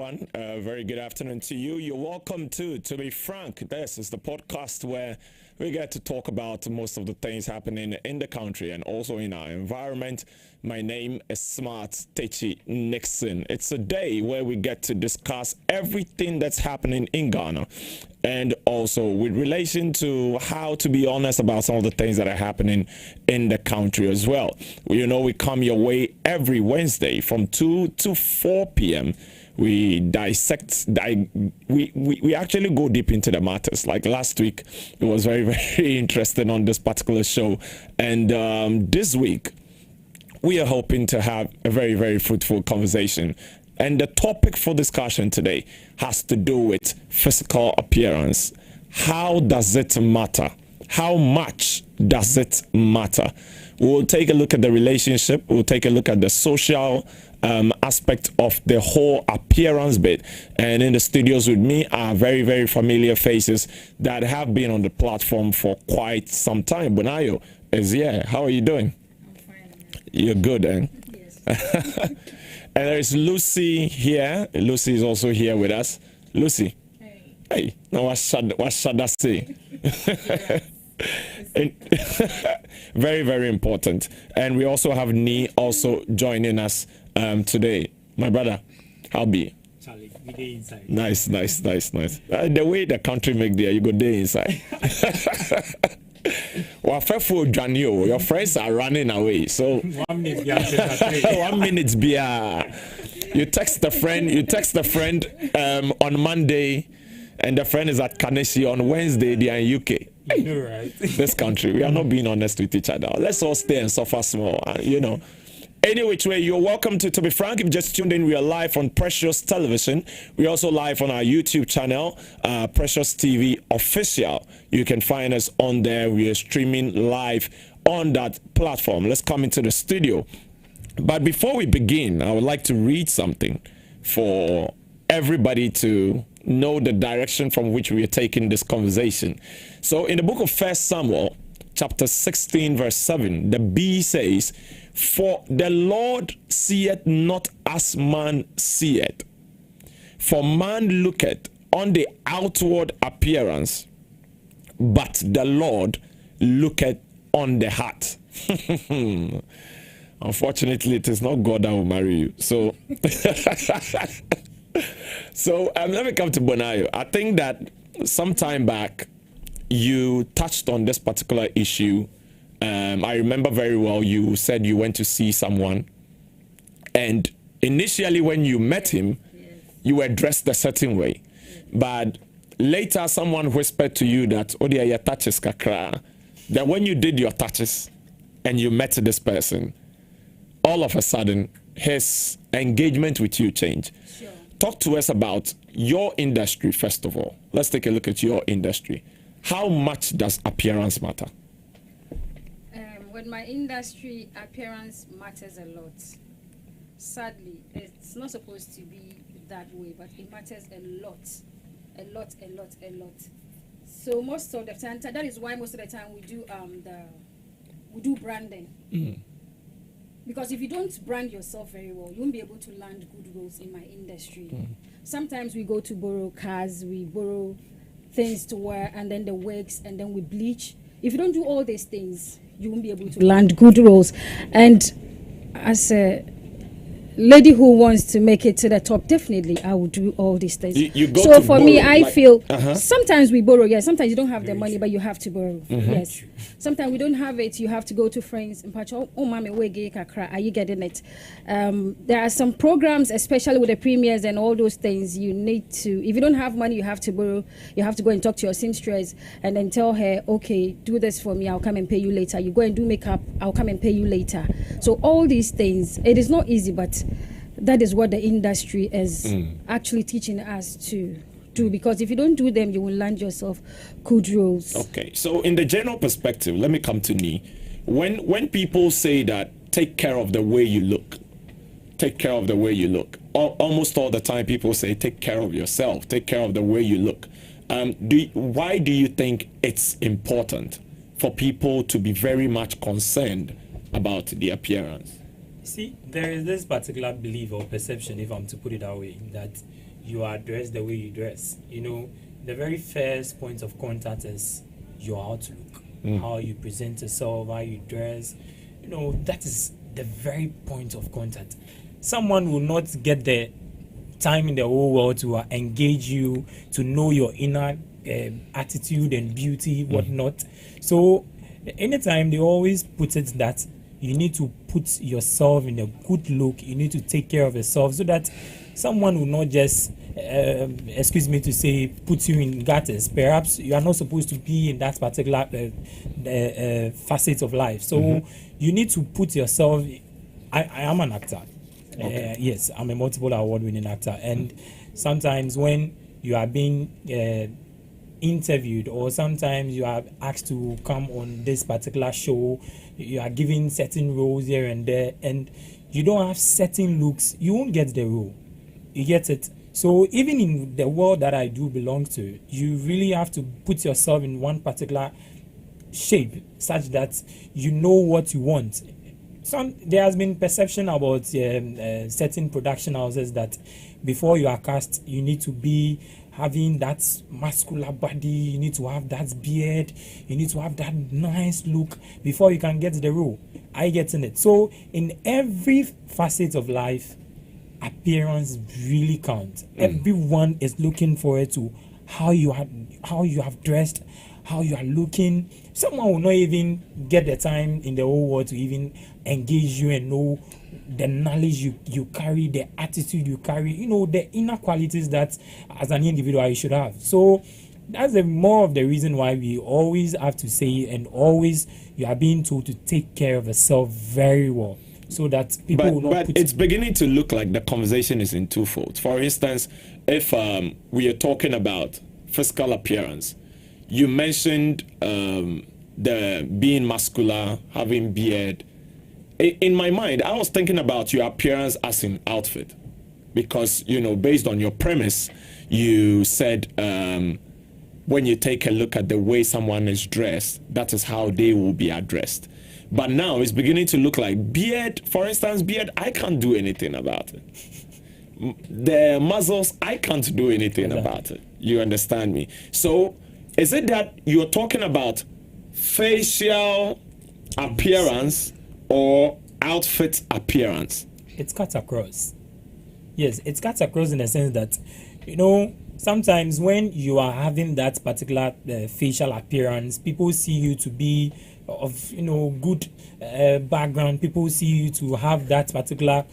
everyone. Very good afternoon to you. You're welcome to Be Frank. This is the podcast where we get to talk about most of the things happening in the country and also in our environment. My name is Smart Techi Nixon. It's a day where we get to discuss everything that's happening in Ghana and also with relation to how to be honest about some of the things that are happening in the country as well. You know, we come your way every Wednesday from 2 to 4 p.m. We we actually go deep into the matters. Like last week, it was very, very interesting on this particular show. And this week, we are hoping to have a very, very fruitful conversation. And the topic for discussion today has to do with physical appearance. How does it matter? How much does it matter? We'll take a look at the relationship. We'll take a look at the social aspect of the whole appearance bit. And in the studios with me are very, very familiar faces that have been on the platform for quite some time. Bonayo is here. How are you doing? I'm fine. You're good, eh? Yes. And there is Lucy here. Lucy is also here with us. Lucy. Hey. Hey. Now what should I say? Very, very important. And we also have Nee also joining us today. My brother, how be? Charlie, we dey inside. Nice. The way the country make there, you go there inside. Well, your friends are running away. So 1 minute behind. 1 minute beer. You text a friend on Monday, and the friend is at Kaneshie on Wednesday. They are in UK. You know, right? This country, we are not being honest with each other. Let's all stay and suffer small, you know. Any which way, you're welcome to Be Frank. If you just tuned in, we are live on Precious Television. We're also live on our YouTube channel, Precious TV Official. You can find us on there. We are streaming live on that platform. Let's come into the studio. But before we begin, I would like to read something for everybody to know the direction from which we are taking this conversation. So in the book of 1 Samuel, chapter 16, verse 7, the B says, "For the Lord seeth not as man seeth. For man looketh on the outward appearance, but the Lord looketh on the heart." Unfortunately, it is not God that will marry you. So, let me come to Bonayo. I think that some time back, you touched on this particular issue. I remember very well, you said you went to see someone, and initially when you met him, you were dressed a certain way. But later, someone whispered to you that, "Oh, dear, your touches kakra." That when you did your touches and you met this person, all of a sudden, his engagement with you changed. Sure. Talk to us about your industry, first of all. Let's take a look at your industry. How much does appearance matter? With my industry, appearance matters a lot. Sadly, it's not supposed to be that way, but it matters a lot. So most of the time, that is why most of the time we do branding. Because if you don't brand yourself very well, you won't be able to land good roles in my industry. Sometimes we go to borrow cars, we borrow things to wear, and then the wigs, and then we bleach. If you don't do all these things, you won't be able to land good roles. And as a lady who wants to make it to the top, definitely I will do all these things. So for me, I feel sometimes we borrow. Yes, sometimes you don't have the money, but you have to borrow. Yes, sometimes we don't have it. You have to go to friends and patch. Oh, mommy, are you getting it? There are some programs, especially with the premiers and all those things. You need to. If you don't have money, you have to borrow. You have to go and talk to your seamstress and then tell her, "Okay, do this for me. I'll come and pay you later. You go and do makeup. I'll come and pay you later." So all these things, it is not easy, but that is what the industry is actually teaching us to do, because if you don't do them, you will land yourself good roles. Okay, so in the general perspective, let me come to Nee. When people say that, take care of the way you look, almost all the time people say, take care of yourself, take care of the way you look. Why do you think it's important for people to be very much concerned about the appearance? See, there is this particular belief or perception, if I'm to put it that way, that you are dressed the way you dress. The very first point of contact is your outlook, how you present yourself, how you dress. That is the very point of contact. Someone will not get the time in the whole world to engage you, to know your inner attitude and beauty, whatnot. So anytime they always put it that you need to put yourself in a good look, you need to take care of yourself so that someone will not just excuse me to say, put you in gutters. Perhaps you are not supposed to be in that particular facet of life. So you need to put yourself. I am an actor. Okay. Yes, I'm a multiple award-winning actor, and sometimes when you are being interviewed, or sometimes you are asked to come on this particular show, you are given certain roles here and there, and you don't have certain looks, you won't get the role. You get it? So even in the world that I do belong to, you really have to put yourself in one particular shape such that you know what you want. There has been perception about certain production houses that before you are cast, you need to be having that muscular body, you need to have that beard, you need to have that nice look before you can get the role. I get in it. So in every facet of life, appearance really counts. Everyone is looking forward to how you have dressed, how you are looking. Someone will not even get the time in the whole world to even engage you and know the knowledge you carry, the attitude you carry, the inner qualities that as an individual you should have. So that's more of the reason why we always have to say, and always you are being told to take care of yourself very well, so that people will not. But it's beginning to look like the conversation is in twofold. For instance, if we are talking about physical appearance, you mentioned the being muscular, having beard. In my mind, I was thinking about your appearance as in outfit, because based on your premise, you said when you take a look at the way someone is dressed, that is how they will be addressed. But now it's beginning to look like beard. For instance, beard, I can't do anything about it. The muzzles, I can't do anything about it. You understand me? So is it that you're talking about facial appearance or outfit appearance? It's cut across. Yes, it's cut across in the sense that, sometimes when you are having that particular facial appearance, people see you to be of good background. People see you to have that particular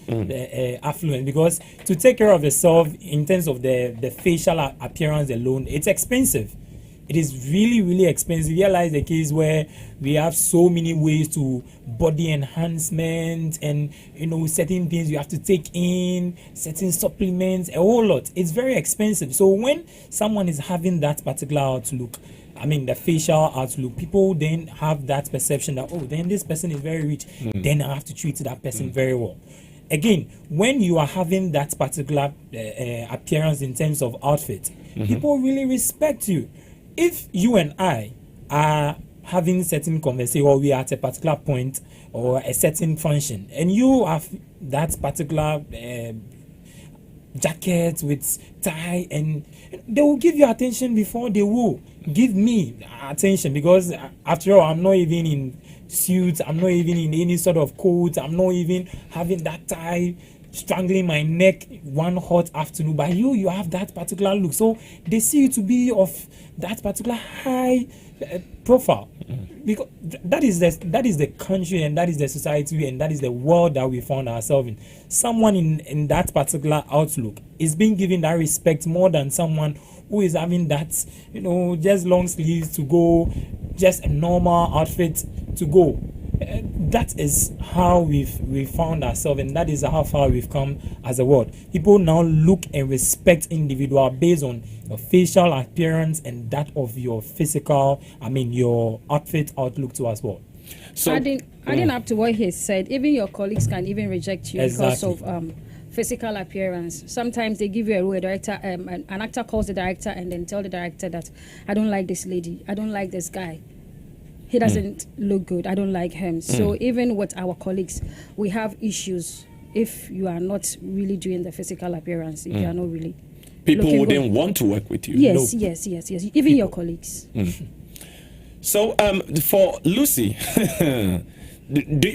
affluence, because to take care of yourself in terms of the facial appearance alone, it's expensive. It is really, really expensive. Realize the case where we have so many ways to body enhancement and, certain things you have to take in, certain supplements, a whole lot. It's very expensive. So when someone is having that particular outlook, the facial outlook, people then have that perception that, then this person is very rich, then I have to treat that person very well. Again, when you are having that particular appearance in terms of outfit, people really respect you. If you and I are having certain conversation, or we are at a particular point or a certain function, and you have that particular jacket with tie, and they will give you attention before they will give me attention, because after all, I'm not even in suits, I'm not even in any sort of coat, I'm not even having that tie strangling my neck one hot afternoon. But you have that particular look, so they see you to be of that particular high profile, because that is the country, and that is the society, and that is the world that we found ourselves in. Someone in that particular outlook is being given that respect more than someone who is having that just long sleeves to go, just a normal outfit to go. That is how we've found ourselves, and that is how far we've come as a world. People now look and respect individual based on your facial appearance and that of your physical, your outfit outlook too as well. So adding up to what he said, even your colleagues can even reject you because of physical appearance. Sometimes they give you a role, an actor calls the director and then tell the director that I don't like this lady, I don't like this guy. He doesn't look good, I don't like him. So even with our colleagues, we have issues if you are not really doing the physical appearance, if you are not really People looking wouldn't good. want to work with you. Yes, No. yes, yes, yes. Even your colleagues. So, for Lucy,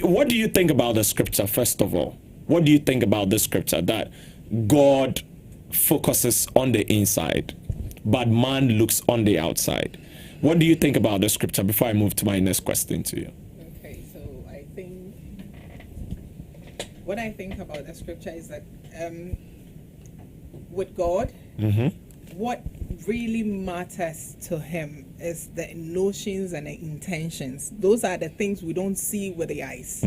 what do you think about the scripture, first of all? What do you think about the scripture that God focuses on the inside, but man looks on the outside? What do you think about the scripture before I move to my next question to you? Okay, so I think what I think about the scripture is that with God, what really matters to him is the notions and the intentions. Those are the things we don't see with the eyes.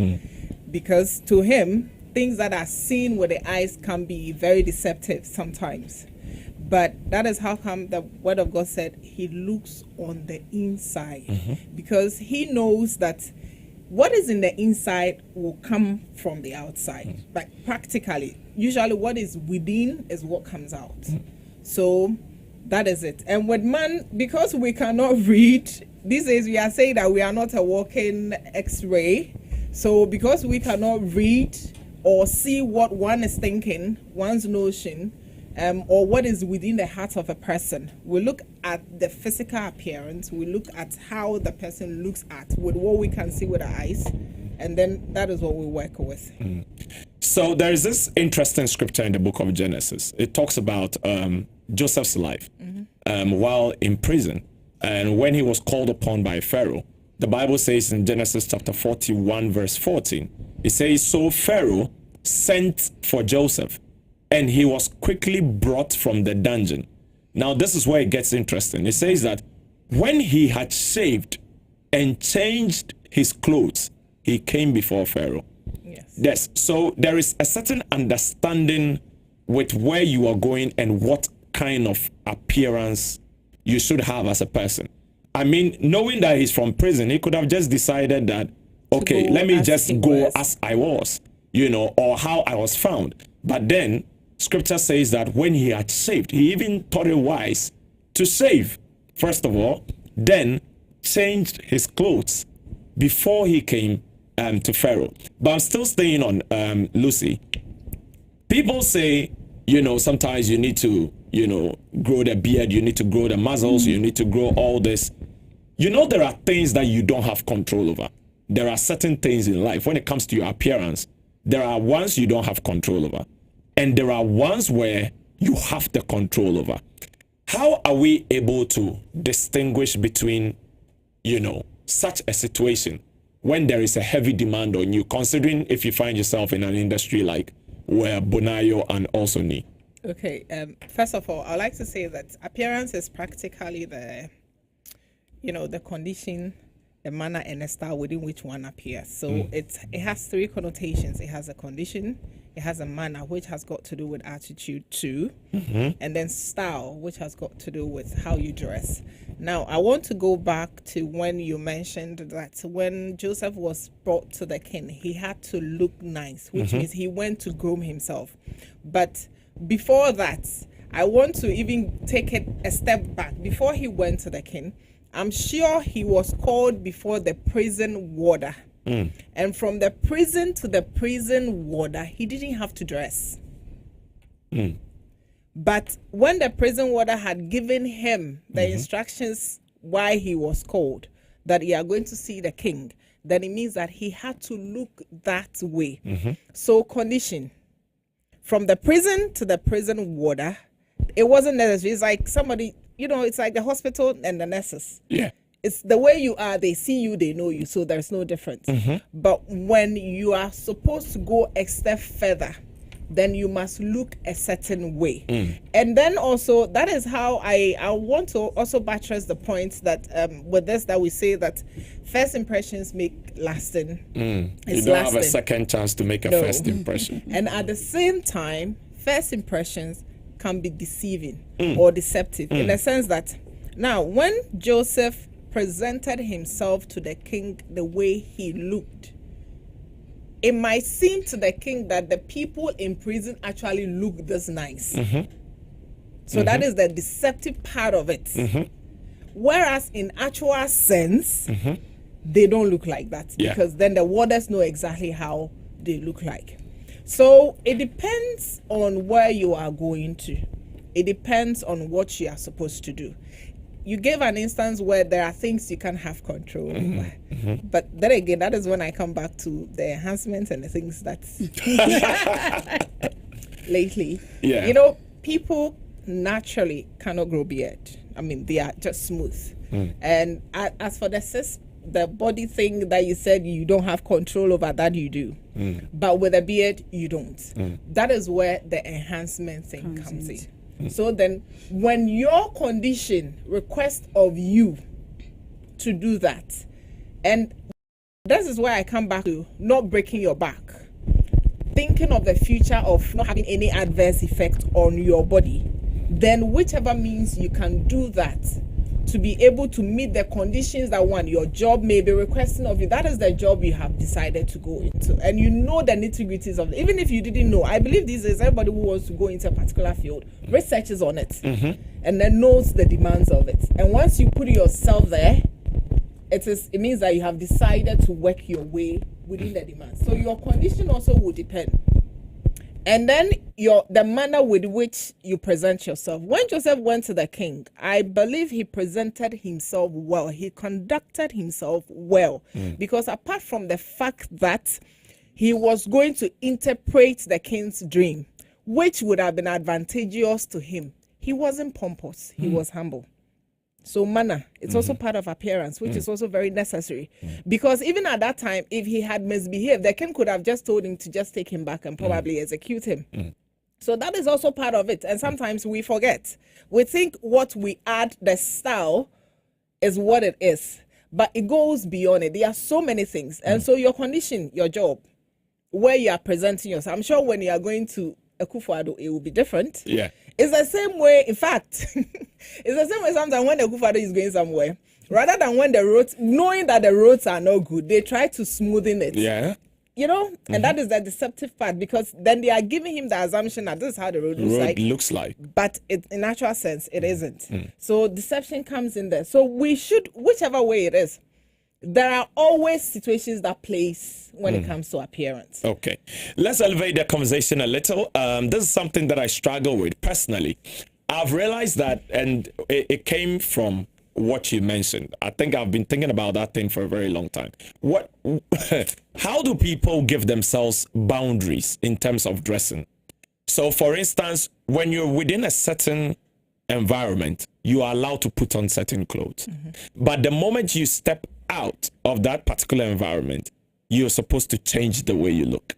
Because to him, things that are seen with the eyes can be very deceptive sometimes. But that is how come the word of God said he looks on the inside. Because he knows that what is in the inside will come from the outside. But practically, usually what is within is what comes out. So that is it. And with man, because we cannot read, these days we are saying that we are not a walking X-ray. So because we cannot read or see what one is thinking, one's notion, or what is within the heart of a person, we look at the physical appearance, we look at how the person looks at with what we can see with our eyes, and then that is what we work with. So there is this interesting scripture in the book of Genesis. It talks about Joseph's life while in prison, and when he was called upon by Pharaoh. The Bible says in Genesis chapter 41 verse 14, it says, so Pharaoh sent for Joseph, and he was quickly brought from the dungeon. Now this is where it gets interesting. It says that when he had shaved and changed his clothes, he came before Pharaoh. Yes. So there is a certain understanding with where you are going and what kind of appearance you should have as a person. I mean, knowing that he's from prison, he could have just decided that, okay, let me just go as I was, or how I was found. But then scripture says that when he had shaved, he even thought it wise to shave, first of all, then changed his clothes before he came to Pharaoh. But I'm still staying on Lucy. People say, sometimes you need to, grow the beard, you need to grow the muscles, you need to grow all this. There are things that you don't have control over. There are certain things in life, when it comes to your appearance, there are ones you don't have control over. And there are ones where you have the control over. How are we able to distinguish between, such a situation when there is a heavy demand on you, considering if you find yourself in an industry like where Bonayo and also Ni? Okay, first of all, I'd like to say that appearance is practically the condition, the manner and the style within which one appears. So it has three connotations. It has a condition, it has a manner, which has got to do with attitude too, and then style, which has got to do with how you dress. Now, I want to go back to when you mentioned that when Joseph was brought to the king, he had to look nice, which means he went to groom himself. But before that, I want to even take it a step back. Before he went to the king, I'm sure he was called before the prison warder. And from the prison to the prison warder, he didn't have to dress. But when the prison warder had given him the instructions why he was called, that you are going to see the king, then it means that he had to look that way. So condition, from the prison to the prison warder, it wasn't necessary. It's like somebody, it's like the hospital and the nurses. Yeah. It's the way you are, they see you, they know you, so there's no difference. But when you are supposed to go a step further, then you must look a certain way. And then also, that is how I want to also buttress the point that with this, that we say that first impressions make lasting. You don't have a second chance to make a first impression. And at the same time, first impressions can be deceiving or deceptive in the sense that now when Joseph presented himself to the king the way he looked, it might seem to the king that the people in prison actually look this nice. So that is the deceptive part of it. Whereas in actual sense, they don't look like that, because then the warders know exactly how they look like. So it depends on where you are going to. it depends on what you are supposed to do. You gave an instance where there are things you can't have control over. But then again, that is when I come back to the enhancements and the things that lately. Yeah. You know, people naturally cannot grow beard. I mean, they are just smooth. And as for the body thing that you said you don't have control over, that you do. But with a beard, you don't. That is where the enhancement thing comes in. So then, when your condition requests of you to do that, and this is why I come back to not breaking your back, thinking of the future of not having any adverse effect on your body, then whichever means you can do that to be able to meet the conditions that your job may be requesting of you, that is the job you have decided to go into. And you know the nitty-gritties of it. Even if you didn't know, I believe these days everybody who wants to go into a particular field researches on it and then knows the demands of it. And once you put yourself there, it means that you have decided to work your way within the demands. So your condition also will depend. And then the manner with which you present yourself. When Joseph went to the king, I believe he presented himself well. He conducted himself well. Because apart from the fact that he was going to interpret the king's dream, which would have been advantageous to him, he wasn't pompous. He was humble. So manner, it's also part of appearance, which is also very necessary. Because even at that time, if he had misbehaved, the king could have just told him to just take him back and probably execute him. So that is also part of it. And sometimes we forget. We think what we add, the style, is what it is. But it goes beyond it. There are so many things. And so your condition, your job, where you are presenting yourself, I'm sure when you are going to Akufo-Addo, it will be different. Yeah. It's the same way, in fact, it's the same way sometimes when the Akufo-Addo is going somewhere, rather than when the roads, knowing that the roads are not good, they try to smoothen it. Yeah. You know, and that is the deceptive part, because then they are giving him the assumption that this is how the road looks like. But in actual sense, it isn't. So deception comes in there. So we should, whichever way it is, there are always situations that place when it comes to appearance. Okay. Let's elevate the conversation a little. This is something that I struggle with personally. I've realized that, and it came from what you mentioned. I think I've been thinking about that thing for a very long time. How do people give themselves boundaries in terms of dressing? So, for instance, when you're within a certain environment, you are allowed to put on certain clothes. But the moment you step out of that particular environment, you're supposed to change the way you look.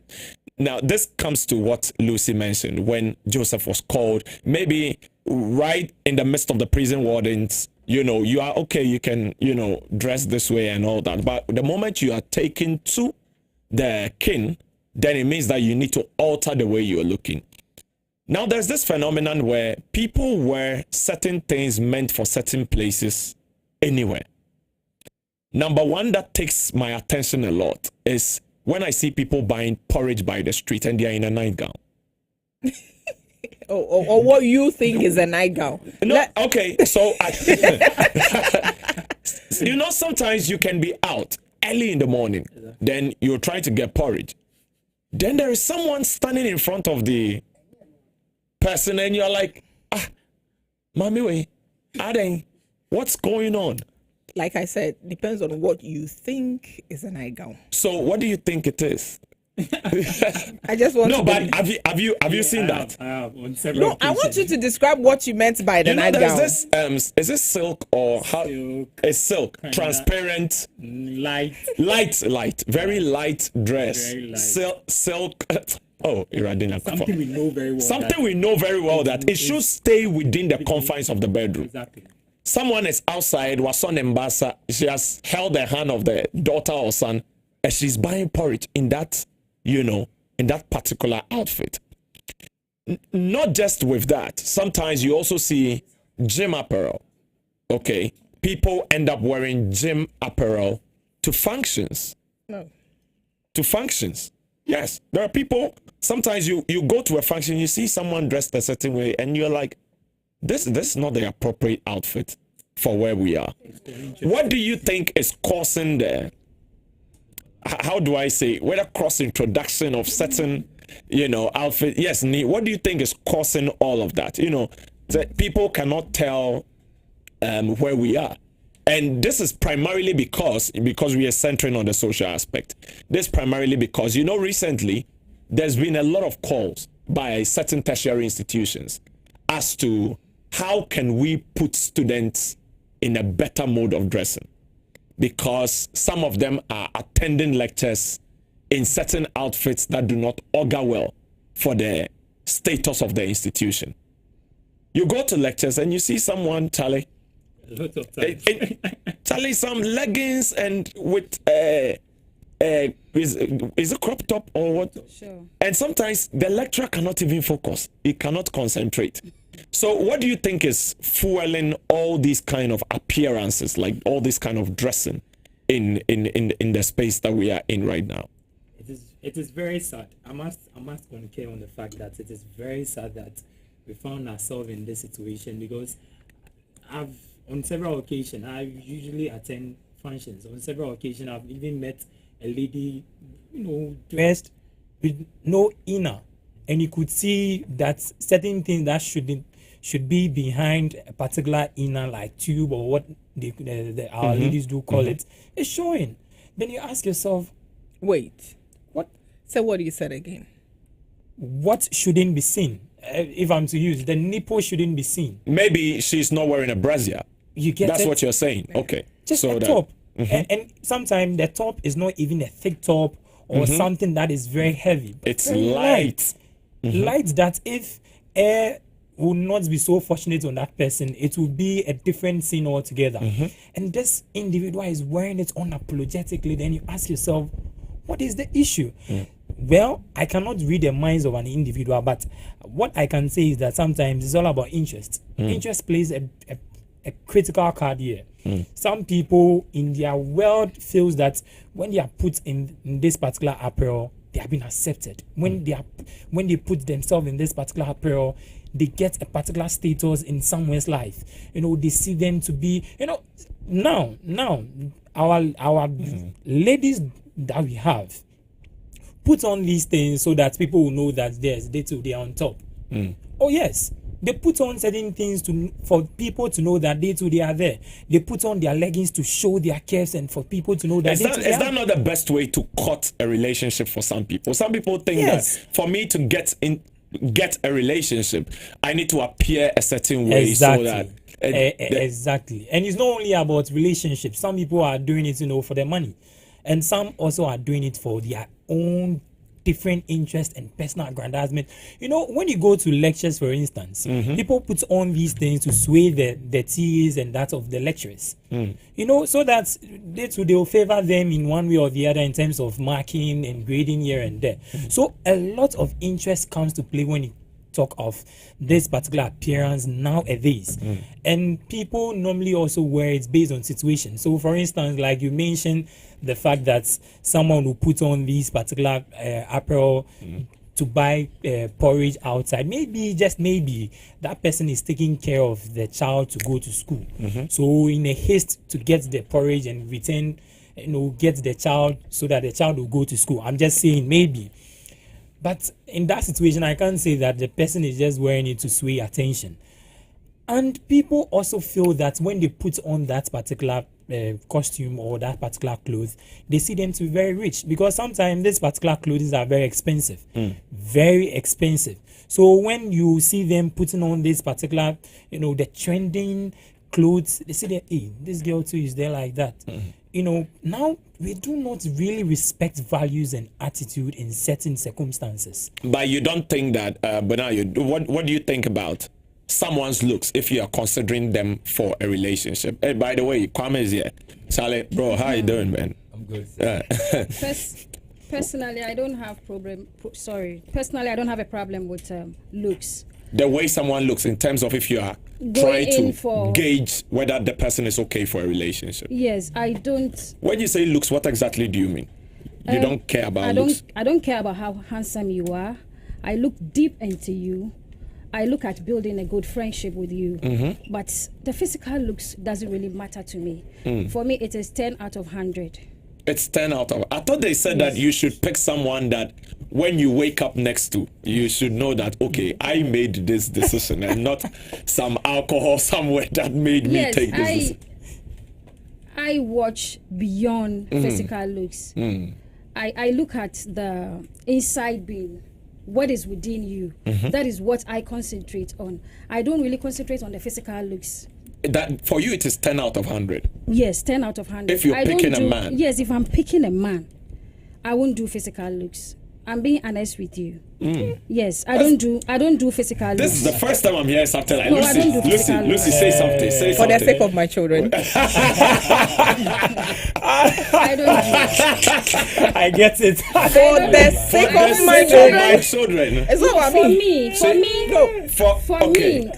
Now, this comes to what Lucy mentioned when Joseph was called, maybe right in the midst of the prison wardens, you are okay, you can, dress this way and all that. But the moment you are taken to the king, then it means that you need to alter the way you are looking. Now, there's this phenomenon where people wear certain things meant for certain places anywhere. Number one that takes my attention a lot is when I see people buying porridge by the street and they are in a nightgown. Or what you think is a nightgown. No, okay. So, sometimes you can be out early in the morning. Then you're trying to get porridge. Then there is someone standing in front of the person and you're like, Mommy, wait, Aden, what's going on? Like I said, depends on what you think is a nightgown. So what do you think it is? I just want no, to but have you seen that? I have on several No, I want you to describe what you meant by the nightgown. There's this is this silk or how? It's silk, transparent, light, very light dress, very light. silk. Oh, Iradina. Something we know very well. Something we know very well that it should stay within the confines of the bedroom. Exactly. Someone is outside, was on Mbasa. She has held the hand of the daughter or son, and she's buying porridge in that, in that particular outfit. Not just with that. Sometimes you also see gym apparel. Okay, people end up wearing gym apparel to functions. No. To functions. Yes, there are people. Sometimes you go to a function, you see someone dressed a certain way, and you're like, this is not the appropriate outfit for where we are. What do you think is causing the, how do I say, whether cross introduction of certain, outfit? Yes, what do you think is causing all of that? that people cannot tell where we are. And this is primarily because we are centering on the social aspect. This primarily because, recently there's been a lot of calls by certain tertiary institutions as to how can we put students in a better mode of dressing, because some of them are attending lectures in certain outfits that do not augur well for the status of the institution. You go to lectures and you see someone, Charlie, A lot of times. Charlie, some leggings and with is it crop top or what? Sure. And sometimes the lecturer cannot even focus. He cannot concentrate. So what do you think is fueling all these kind of appearances, like all this kind of dressing in the space that we are in right now? It is very sad. I must concur on the fact that it is very sad that we found ourselves in this situation, because on several occasions I usually attend functions. On several occasions I've even met a lady, dressed with no inner, and you could see that certain things that should be behind a particular inner, like tube or what our ladies do call it, is showing. Then you ask yourself, Wait. what So what you said again? what shouldn't be seen? If I'm to use, the nipple shouldn't be seen. Maybe she's not wearing a brassiere. You get That's it? what you're saying. Okay. Just so a that, top. And sometimes the top is not even a thick top or something that is very heavy. But It's very light. Light that if air will not be so fortunate on that person, it will be a different scene altogether. And this individual is wearing it unapologetically. Then you ask yourself, what is the issue? Well, I cannot read the minds of an individual, but what I can say is that sometimes it's all about interest. Interest plays a critical card here. Some people in their world feels that when they are put in this particular apparel, they have been accepted. When they put themselves in this particular apparel, they get a particular status in someone's life. They see them to be, now our ladies that we have put on these things so that people will know that they are on top. Oh yes, they put on certain things for people to know that they are there. They put on their leggings to show their calves and for people to know that Is that not the best way to cut a relationship for some people? Some people think Yes. that for me to get a relationship, I need to appear a certain way Exactly. so that Exactly. And it's not only about relationships. Some people are doing it, for their money, and some also are doing it for their own different interests and personal aggrandizement. When you go to lectures, for instance, people put on these things to sway the teas and that of the lecturers. So that they will favor them in one way or the other in terms of marking and grading here and there. So a lot of interest comes to play when you talk of this particular appearance nowadays. And people normally also wear it based on situation. So for instance, like you mentioned, the fact that someone will put on these particular apparel to buy porridge outside, just maybe that person is taking care of the child to go to school. So in a haste to get the porridge and return, get the child so that the child will go to school. I'm just saying maybe. But in that situation, I can't say that the person is just wearing it to sway attention. And people also feel that when they put on that particular costume or that particular clothes, they see them to be very rich, because sometimes these particular clothes are very expensive. Very expensive. So when you see them putting on this particular, the trending clothes, they say that, hey, this girl too is there like that. Now we do not really respect values and attitude in certain circumstances. But you don't think that, what do you think about someone's looks if you are considering them for a relationship? Hey, by the way, Kwame is here. Charlie, bro, how you doing, man? I'm good. Personally, I don't have Personally, I don't have a problem with looks. The way someone looks in terms of if you are trying to gauge whether the person is okay for a relationship. Yes, I don't. When you say looks, what exactly do you mean? You don't care about looks? I don't care about how handsome you are. I look deep into you. I look at building a good friendship with you. But the physical looks doesn't really matter to me. For me, it is 10 out of 100. It's 10 out of. I thought they said that you should pick someone that when you wake up next to, you should know that, okay, I made this decision and not some alcohol somewhere that made me take this decision. I watch beyond physical looks. I look at the inside being, what is within you. That is what I concentrate on. I don't really concentrate on the physical looks. That for you, it is 10 out of 100. Yes, 10 out of 100. If you're picking a man. Yes, if I'm picking a man, I won't do physical looks. I'm being honest with you. Yes, I don't do physical looks. This is the first time I'm hearing something like No, I don't do Lucy, physical looks. say something. Say For the something. sake of my children. I don't do I get it. For the sake For the of my sake of children. my children. It's not what I For mean. me, Say- No.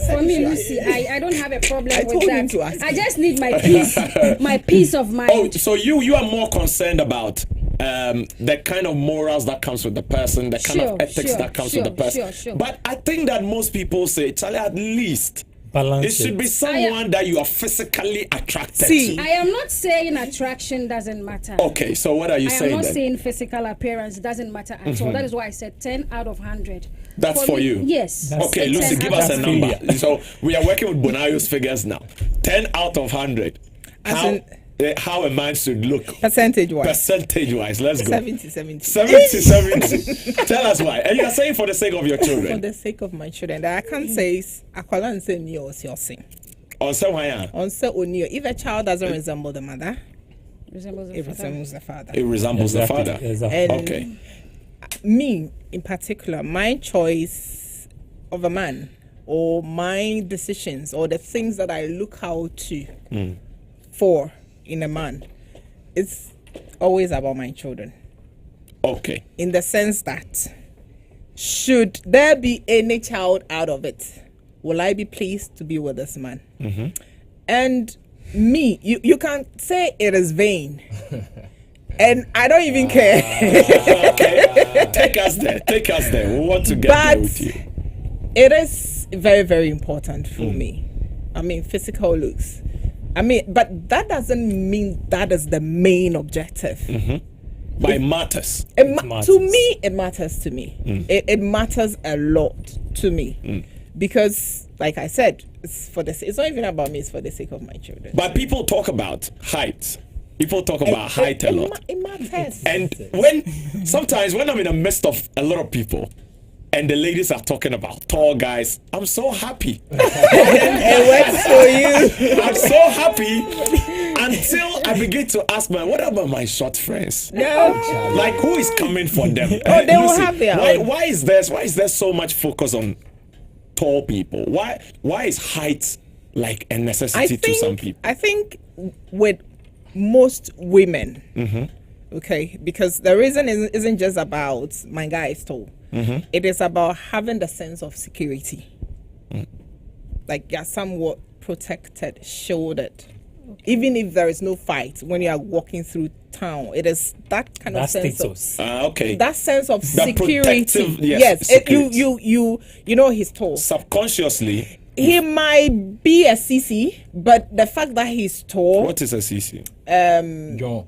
for me, Lucy, I don't have a problem I with told him to that. ask I you. just need my peace of mind. Oh, so you are more concerned about the kind of morals that comes with the person, the kind of ethics that comes with the person. Sure. But I think that most people say, Charlie, at least Balance it should be someone that you are physically attracted See. to. I am not saying attraction doesn't matter. Okay, so what are you I am saying not then? saying physical appearance doesn't matter at all. That is why I said 10 out of 100. That's for me, you? Yes. Okay, Lucy, 10 give out us a of number. 100. So we are working with Bonayo's figures now. 10 out of 100. How a man should look. Percentage-wise. Percentage-wise, let's go. 70. 70. Tell us why. And you are saying for the sake of your For children. the sake of my children, that I can't say akwala nse ni o si osin. On someone, On se oni o. If a child doesn't resemble the mother, Resembles the it father. resembles the father. it resembles the Exactly, father. exactly. And Okay. me in particular, my choice of a man or my decisions or the things that I look out to for in a man, it's always about my children. Okay. In the sense that should there be any child out of it, will I be pleased to be with this man? And me, you can say it is vain. And I don't even care. Okay. Take us there. We want to get there But with you. it is very, very important for me. I mean, physical looks. I mean, but that doesn't mean that is the main objective. But it matters. matters. To me, it matters to me. It matters a lot to me. Because, like I said, it's not even about me, it's for the sake of my children. But people talk about height. People talk about height a lot. It matters. And sometimes when I'm in the midst of a lot of people and the ladies are talking about tall guys, I'm so happy. It works for you. I'm so happy until I begin to ask what about my short friends? No. Like, who is coming for them? Oh, they will have their own. why is there so much focus on tall people? Why is height like a necessity to some people? I think with most women, okay, because the reason isn't just about my guy is tall. It is about having the sense of security. Like you're somewhat protected, shielded. Even if there is no fight, when you are walking through town, it is that kind of sense status. Okay. that sense of The security. protective- Yes, security. you know he's tall. Subconsciously, He might be a CC, but the fact that he's tall, what is a CC? John.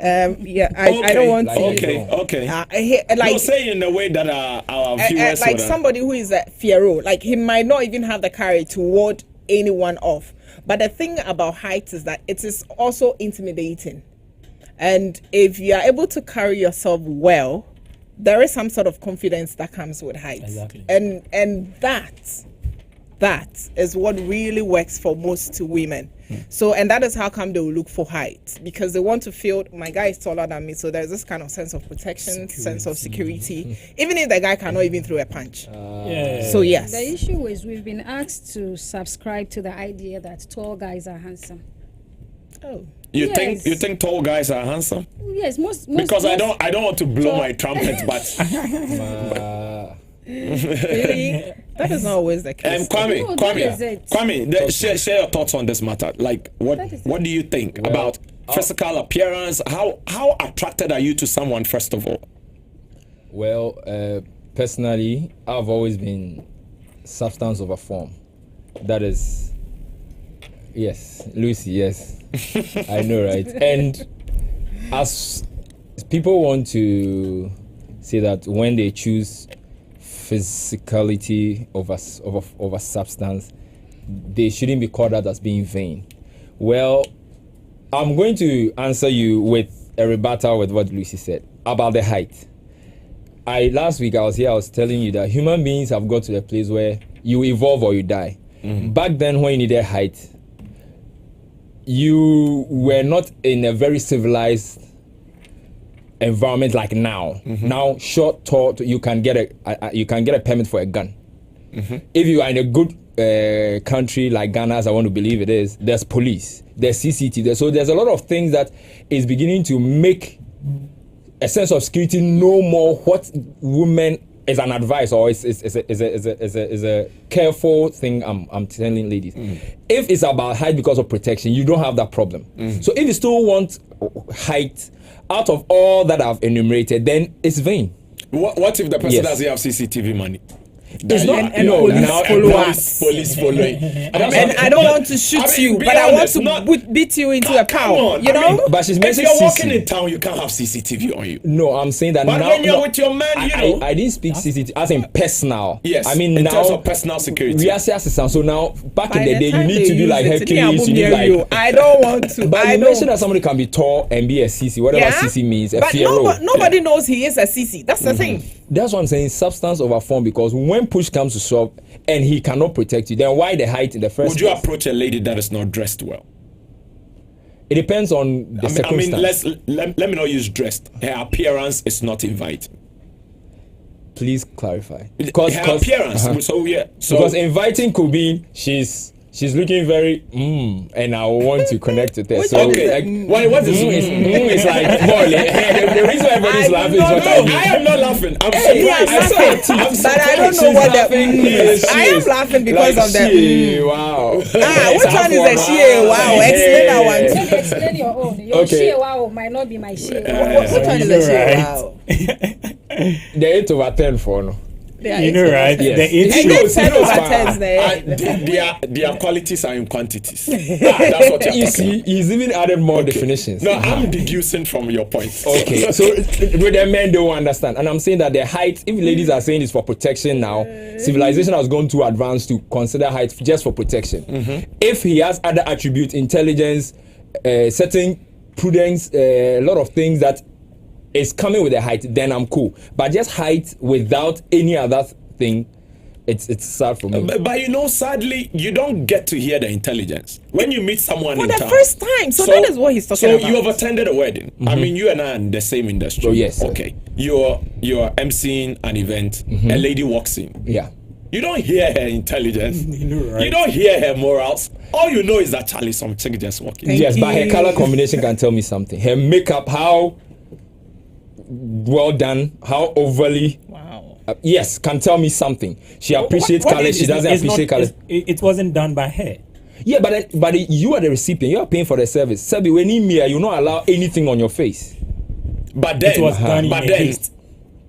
yeah, I don't want to. Okay. Like No, say in the way that our viewers like would, somebody who is a Fiero, like he might not even have the courage to ward anyone off. But the thing about height is that it is also intimidating. And if you are able to carry yourself well, there is some sort of confidence that comes with height. Exactly. And that is what really works for most women. So, and that is how come they will look for height, because they want to feel my guy is taller than me. So there's this kind of sense of protection, sense of security, even if the guy cannot even throw a punch. So yes. The issue is we've been asked to subscribe to the idea that tall guys are handsome. Oh. you Yes. think tall guys are handsome? Yes, most Because I most- don't want to blow my trumpet, but Really? That is not always the case. No, that is it. Kwame, share your thoughts on this matter. Like, That is what do you think about physical appearance? How attracted are you to someone, first of all? Well, personally, I've always been substance over form. That is, yes, Lucy, yes. I know, right? And as people want to say that when they choose physicality over substance, they shouldn't be called out as being vain. Well, I'm going to answer you with a rebuttal with what Lucy said about the height. Last week I was telling you that human beings have got to the place where you evolve or you die. Back then, when you needed height, you were not in a very civilized environment like now. Now, short, tall, you can get a permit for a gun. If you are in a good country like Ghana, as I want to believe it is, there's police, there's CCTV, so there's a lot of things that is beginning to make a sense of security no more what women is an advice or is a careful thing I'm telling ladies. If it's about height because of protection, you don't have that problem. So if you still want height out of all that I've enumerated, then it's vain. What if the person doesn't have CCTV money? It's not Police following. And I don't want to shoot you, but I want to beat you into a cow. You know? But she's if mentioning you're walking CC. in town, you can't have CCTV on you. No, I'm saying that But now. when you're with your man, I didn't speak CCTV as in personal. Yes. I mean in now terms of personal security. we are assistance. So now back By in the day, you time need they to do use like it, Hercules. You need like. I don't want to. But I you don't. mentioned that somebody can be tall and be a CC, whatever CC means, a but Fiero. nobody knows he is a CC. That's the thing. That's what I'm saying, substance over form, because when push comes to shove and he cannot protect you, then why the height in the first Would you place? approach a lady that is not dressed well? It depends on the circumstance. let me not use dressed. Her appearance is not inviting. Please clarify. Her appearance. So Because inviting could be she's looking very and I want to connect with her. So okay. What is it's like more the reason why everybody's laughing is what I mean. I am not laughing. I'm Yeah, surprised. I'm I'm but I don't know what the. I am laughing because like of the. wow. Which one is the she? Wow, explain that one. Let me explain your own. Your Okay. share wow might not be my share. Which one is the she? right. Wow. The 8 over 10 for no. You know, right? Yes. The It And issue. then 10 over And 10 there. their qualities are in quantities. That's what you're You talking see, he's even added more definitions. No, I'm deducing from your point. Okay, so with the men don't understand, and I'm saying that the height, if ladies are saying it's for protection now, civilization has gone too advanced to consider height just for protection. If he has other attributes, intelligence, certain prudence, a lot of things that is coming with the height, then I'm cool. But just height without any other thing, it's sad for me. But you know, sadly, you don't get to hear the intelligence when you meet someone For in the town. first time. So that is what he's talking about. So you have attended a wedding. I mean, you and I are in the same industry. Oh, yes, sir. Okay. You're emceeing an event. A lady walks in. Yeah. You don't hear her intelligence. know, right? You don't hear her morals. All you know is that Charlie, some chick just walking. Thank Yes, but her you. color combination can tell me something. Her makeup, how well done, how overly. Wow. Yes, can tell me something. She appreciates What color. is- She doesn't it's not- appreciate color. It wasn't done by her. Yeah, but you are the recipient. You are paying for the service. Sabi, when you me, you not allow anything on your face. But then, It was done in but a then, haste.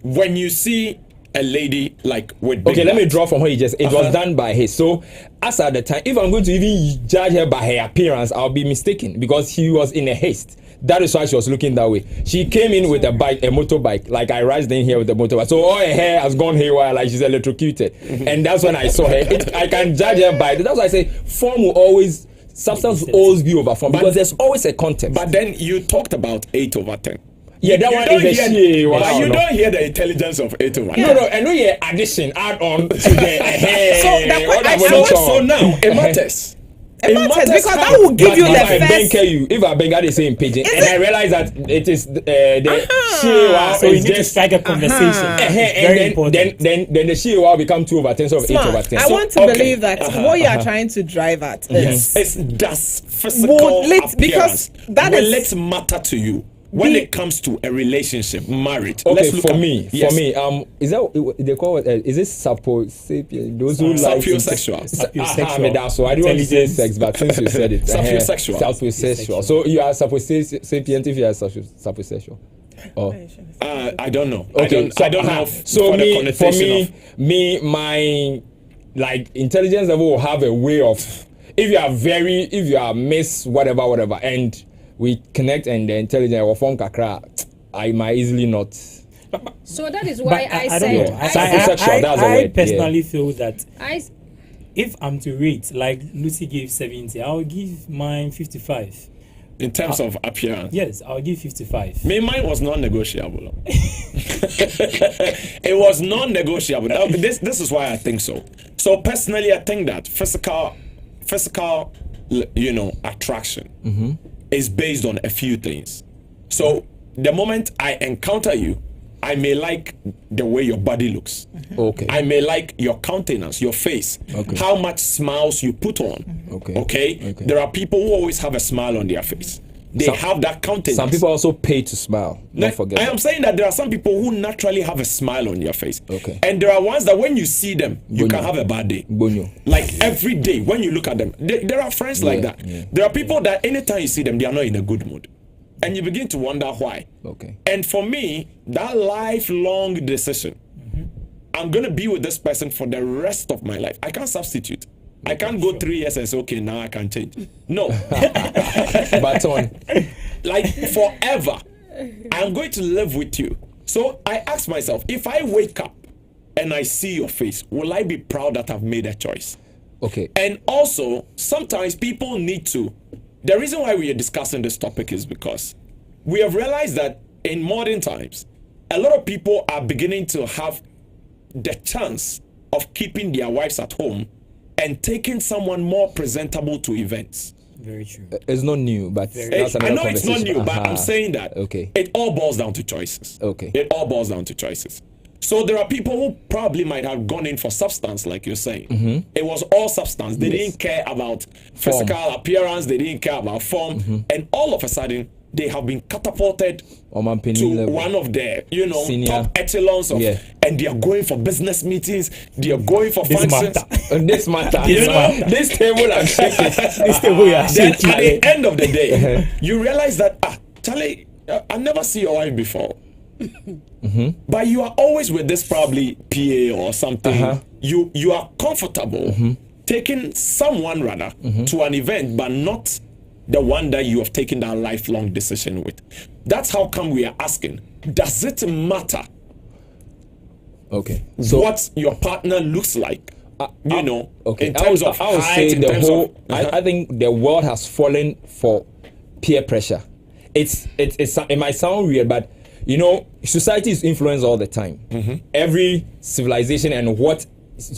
when you see a lady like with big Okay, let me butts, draw from what you just. It was done by her. So, as at the time, if I'm going to even judge her by her appearance, I'll be mistaken because he was in a haste. That is why she was looking that way. She came in with a bike, a motorbike, like I rushed in here with a motorbike. So all her hair has gone haywire, like she's electrocuted. And that's when I saw her. I can judge her by. That's why I say form will always, substance will always be over form because there's always a context. But then you talked about 8 over 10. yeah, that You one don't is a hear, shit. but Wow, you no. don't hear the intelligence of 8 over 10. No, and no, yeah, addition, add on to the hair. So the point- whatever so- you So call. now it matters. It matters because how- that will give But you if the I first. if I bang, I they say in pigeon, and I realize that it is the Uh-huh. shewa So you is need to just strike a conversation. and It's very important. then the shewa become 2 over 10, so 8 over Smart. 10. I So, want to okay. believe that what you are trying to drive at is It's does physical Will it- because appearance that will is- it matter to you when it comes to a relationship, marriage? okay, Let's look for at- me, yes. is that they call it? Is it sapien? Those who like Sapiosexual. Sapiosexual. So I don't want to say Intelligence. sex, but since you said it, Sapiosexual. sapiosexual. So you are sapient if you are sapiosexual. Oh. I don't know. Okay, I don't know. So for the me, connotation of- my like intelligence level will have a way of if you are miss whatever, and we connect and the intelligence will form kakra, I might easily not. So that is why I don't said know. Psychosexual, that's the I word, personally feel that I if I'm to rate, like Lucy gave 70, I'll give mine 55. In terms of appearance. Yes, I'll give 55. Mine was non-negotiable. It was non-negotiable. This is why I think so. So personally, I think that physical, attraction is based on a few things. So the moment I encounter you, I may like the way your body looks. Okay. I may like your countenance, your face, how much smiles you put on. Okay. There are people who always have a smile on their face. They have that countenance. Some people also pay to smile. Don't forget. I am saying that there are some people who naturally have a smile on their face. Okay. And there are ones that when you see them, you can have a bad day. Bonyo. Like every day when you look at them. There are friends like that. Yeah. There are people that anytime you see them, they are not in a good mood. And you begin to wonder why. Okay. And for me, that lifelong decision, I'm going to be with this person for the rest of my life. I can't substitute. I can't go 3 years and say, okay, now I can change. No. Baton. Like forever, I'm going to live with you. So I ask myself, if I wake up and I see your face, will I be proud that I've made a choice? Okay. And also, sometimes people need to. The reason why we are discussing this topic is because we have realized that in modern times, a lot of people are beginning to have the chance of keeping their wives at home and taking someone more presentable to events. Very true. It's not new, but that's I another know it's not conversation. new, but I'm saying that it all boils down to choices. Okay. It all boils down to choices. So there are people who probably might have gone in for substance, like you're saying. It was all substance. They didn't care about physical appearance. They didn't care about form. And all of a sudden, they have been catapulted to level. one of the, Senior. top echelons of, and they are going for business meetings. They are going for functions. This matter. This table and This table you are Then shaking. at the end of the day, you realize that, Charlie, I never see your wife before. But you are always with this probably PA or something. You are comfortable taking someone rather to an event, but not the one that you have taken that lifelong decision with. That's how come we are asking, does it matter Okay. So what your partner looks like? okay. In terms of I would height, say in the terms whole. of, I think the world has fallen for peer pressure. It might sound weird, but society is influenced all the time. Every civilization and what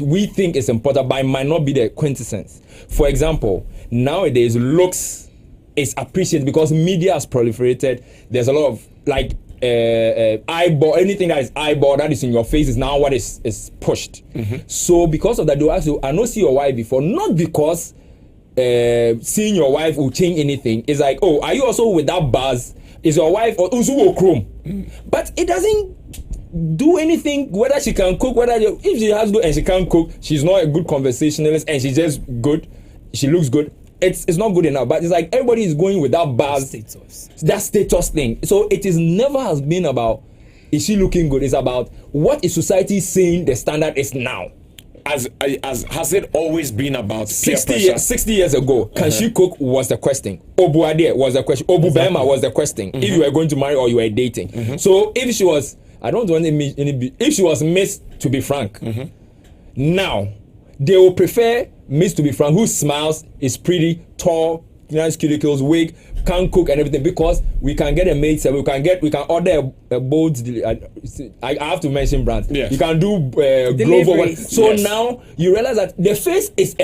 we think is important, but it might not be the quintessence. For example, nowadays looks is appreciated because media has proliferated. There's a lot of eyeball, anything that is eyeball that is in your face is now what is pushed. So because of that, they'll ask you, I not see your wife before, not because seeing your wife will change anything. It's like, oh, are you also with that buzz? Is your wife or Usuo Chrome? But it doesn't do anything whether she can cook, if she has good and she can't cook, she's not a good conversationalist and she's just good, she looks good. It's not good enough, but it's like everybody is going with that buzz, that status thing. So it is never has been about is she looking good. It's about what is society saying the standard is now. As has it always been about 60 years ago, can she cook was the question. Obu Ade was the question. Obu Bema was the question. If you were going to marry or you were dating. So if she was, I don't want any. If she was Miss to be frank, now they will prefer Miss to be frank, who smiles, is pretty, tall, nice cuticles, wig, can cook and everything, because we can get a maid service, we can order a boat. I have to mention brands. Yes. You can do global. So Yes. now you realize that the face is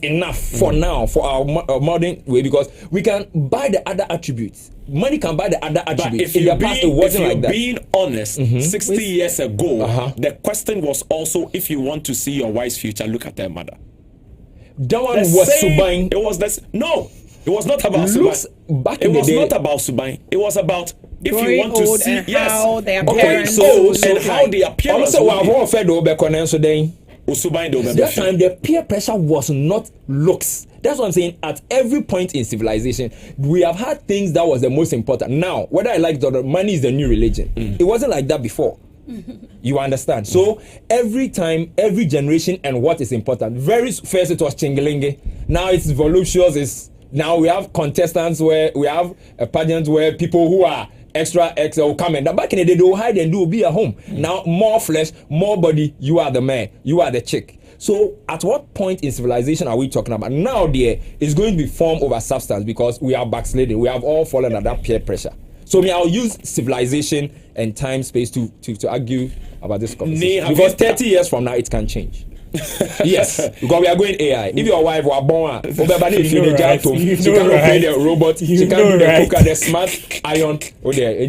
enough for now for our modern way, because we can buy the other attributes. Money can buy the other But attributes. if In you're the past, it wasn't like that. being honest, 60 years ago, the question was also, if you want to see your wife's future, look at her mother. That one was Subain. It was this. No, it was not about Looks Subain. back It in the was day. not about Subain. It was about if you Growing want to old see and how their okay, appearance so look and like. how the appearance. Also, would be. our fed over so then. Subain do That time the peer pressure was not looks. That's what I'm saying. At every point in civilization, we have had things that was the most important. Now, whether I like it or not, money is the new religion. It wasn't like that before. You understand? So every time, every generation, and what is important. Very first it was chingelinge. Now it's voluptuous. Now we have contestants where we have a pageant where people who are extra X will come in. Back in the day, they will hide and do be at home. Now, more flesh, more body. You are the man. You are the chick. So, at what point in civilization are we talking about? Now, there is going to be form over substance because we are backsliding. We have all fallen under that peer pressure. So, I'll use civilization and time space to argue about this conversation. Because 30 years from now, it can change. Yes, because we are going AI. If your wife was born, she can't operate the robot, she can't do the cooker, the smart iron. Oh, there,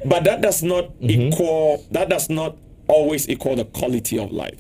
but that does not equal. That does not always equal the quality of life.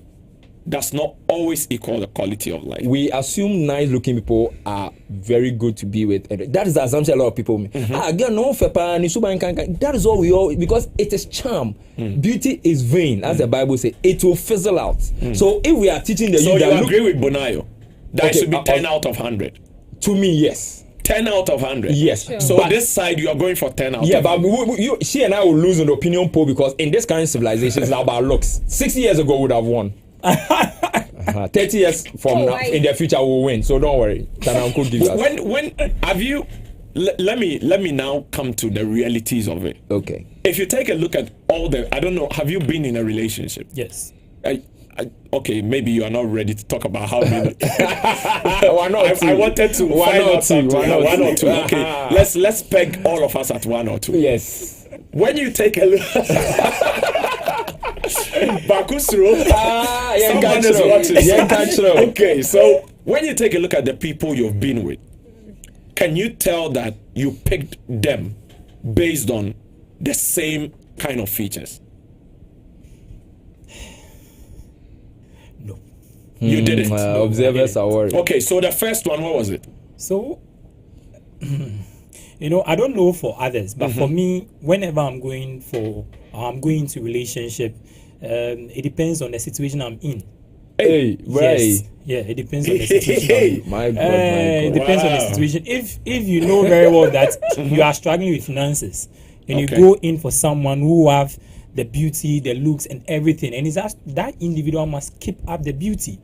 Does not always equal the quality of life. We assume nice-looking people are very good to be with. That is the assumption a lot of people make. That is all we all, because it is charm. Beauty is vain, as the Bible says. It will fizzle out. So if we are teaching the so youth, you agree with Bonayo? That should be 10 out of 100. To me, yes. 10 out of 100. Yes. Sure. So but this side you are going for 10 out. Yeah, of but 100. she and I will lose an opinion poll because in this current civilization, it's about looks. 60 years ago, we would have won. 30 years from now, in the future, we'll win. So don't worry. Can Uncle give us? When have you? Let me now come to the realities of it. Okay. If you take a look at all the, I don't know, have you been in a relationship? Yes. Okay, maybe you are not ready to talk about how many. Why not two? I wanted to Why find not out two? something. Why not One or two? two. Okay, let's peg all of us at 1 or 2. Yes. When you take a look. Bakusro. Someone is watching. Okay, so when you take a look at the people you've been with, can you tell that you picked them based on the same kind of features? No. You didn't. Observers are worried. Okay, so the first one, what was it? So, I don't know for others, but for me, whenever I'm going into relationship, it depends on the situation I'm in. Hey, right. Yes. Yeah, it depends on the situation I'm in. My God, It depends on the Wow. situation. If you know very well that you are struggling with finances and you go in for someone who have the beauty, the looks, and everything, and it's just that individual must keep up the beauty.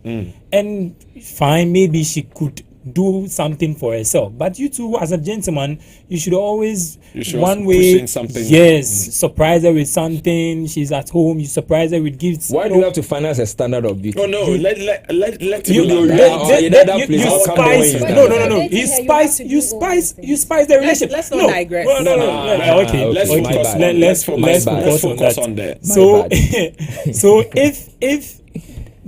And fine, maybe she could do something for herself, but you too, as a gentleman, you should always one push way in something. yes, surprise her with something. She's at home, you surprise her with gifts. Why do you have to finance a standard of beauty? Oh no, let You spice. That No. Dating You her, you spice. have to You do all spice. these You spice the relationship. let's not digress. No. Okay. Let's Okay, focus my on bad. Let's let's focus on focus that. on that. So, bad. so if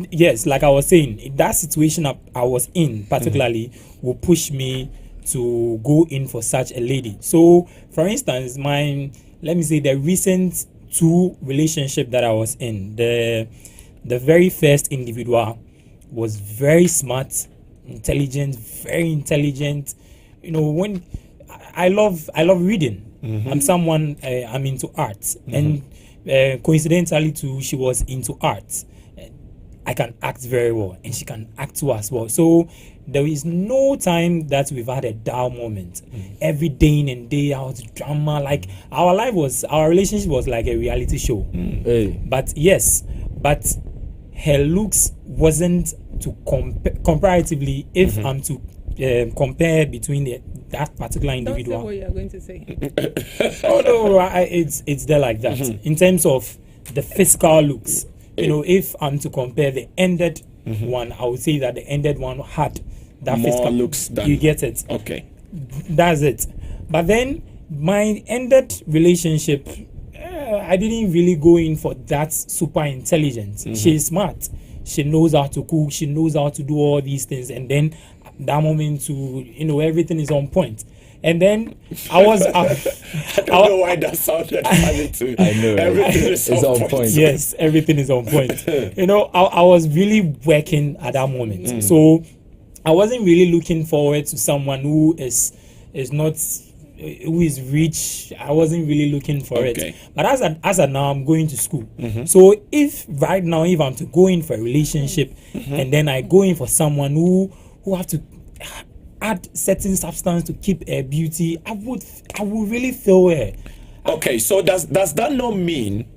yes, like I was saying, that situation I was in particularly will push me to go in for such a lady. So, for instance, let me say the recent 2 relationship that I was in, the very first individual was very smart, intelligent, very intelligent. When I love reading. I'm someone I'm into art, and coincidentally too, she was into art. I can act very well, and she can act too as well. So there is no time that we've had a dull moment. Every day in and day out, drama. Like our relationship was like a reality show. Hey. But her looks wasn't to comparatively. If I'm to compare between that particular Don't say individual. what you are going to say. Oh no, it's there like that. In terms of the physical looks, if I'm to compare the ended one, I would say that the ended one had that More physical looks than- you get it. Okay. That's it. But then my ended relationship, I didn't really go in for that super intelligence. She's smart. She knows how to cook. She knows how to do all these things. And then that moment to everything is on point. And then I was I don't know why that sounded funny too. I know, right? Everything is It's on on point. point. yes, everything is on point. I was really working at that moment. So I wasn't really looking forward to someone who is rich. I wasn't really looking for it. But as of now, I'm going to school. So if right now, if I'm to go in for a relationship and then I go in for someone who have to add certain substance to keep her beauty, I would really feel her. Okay, so does that not mean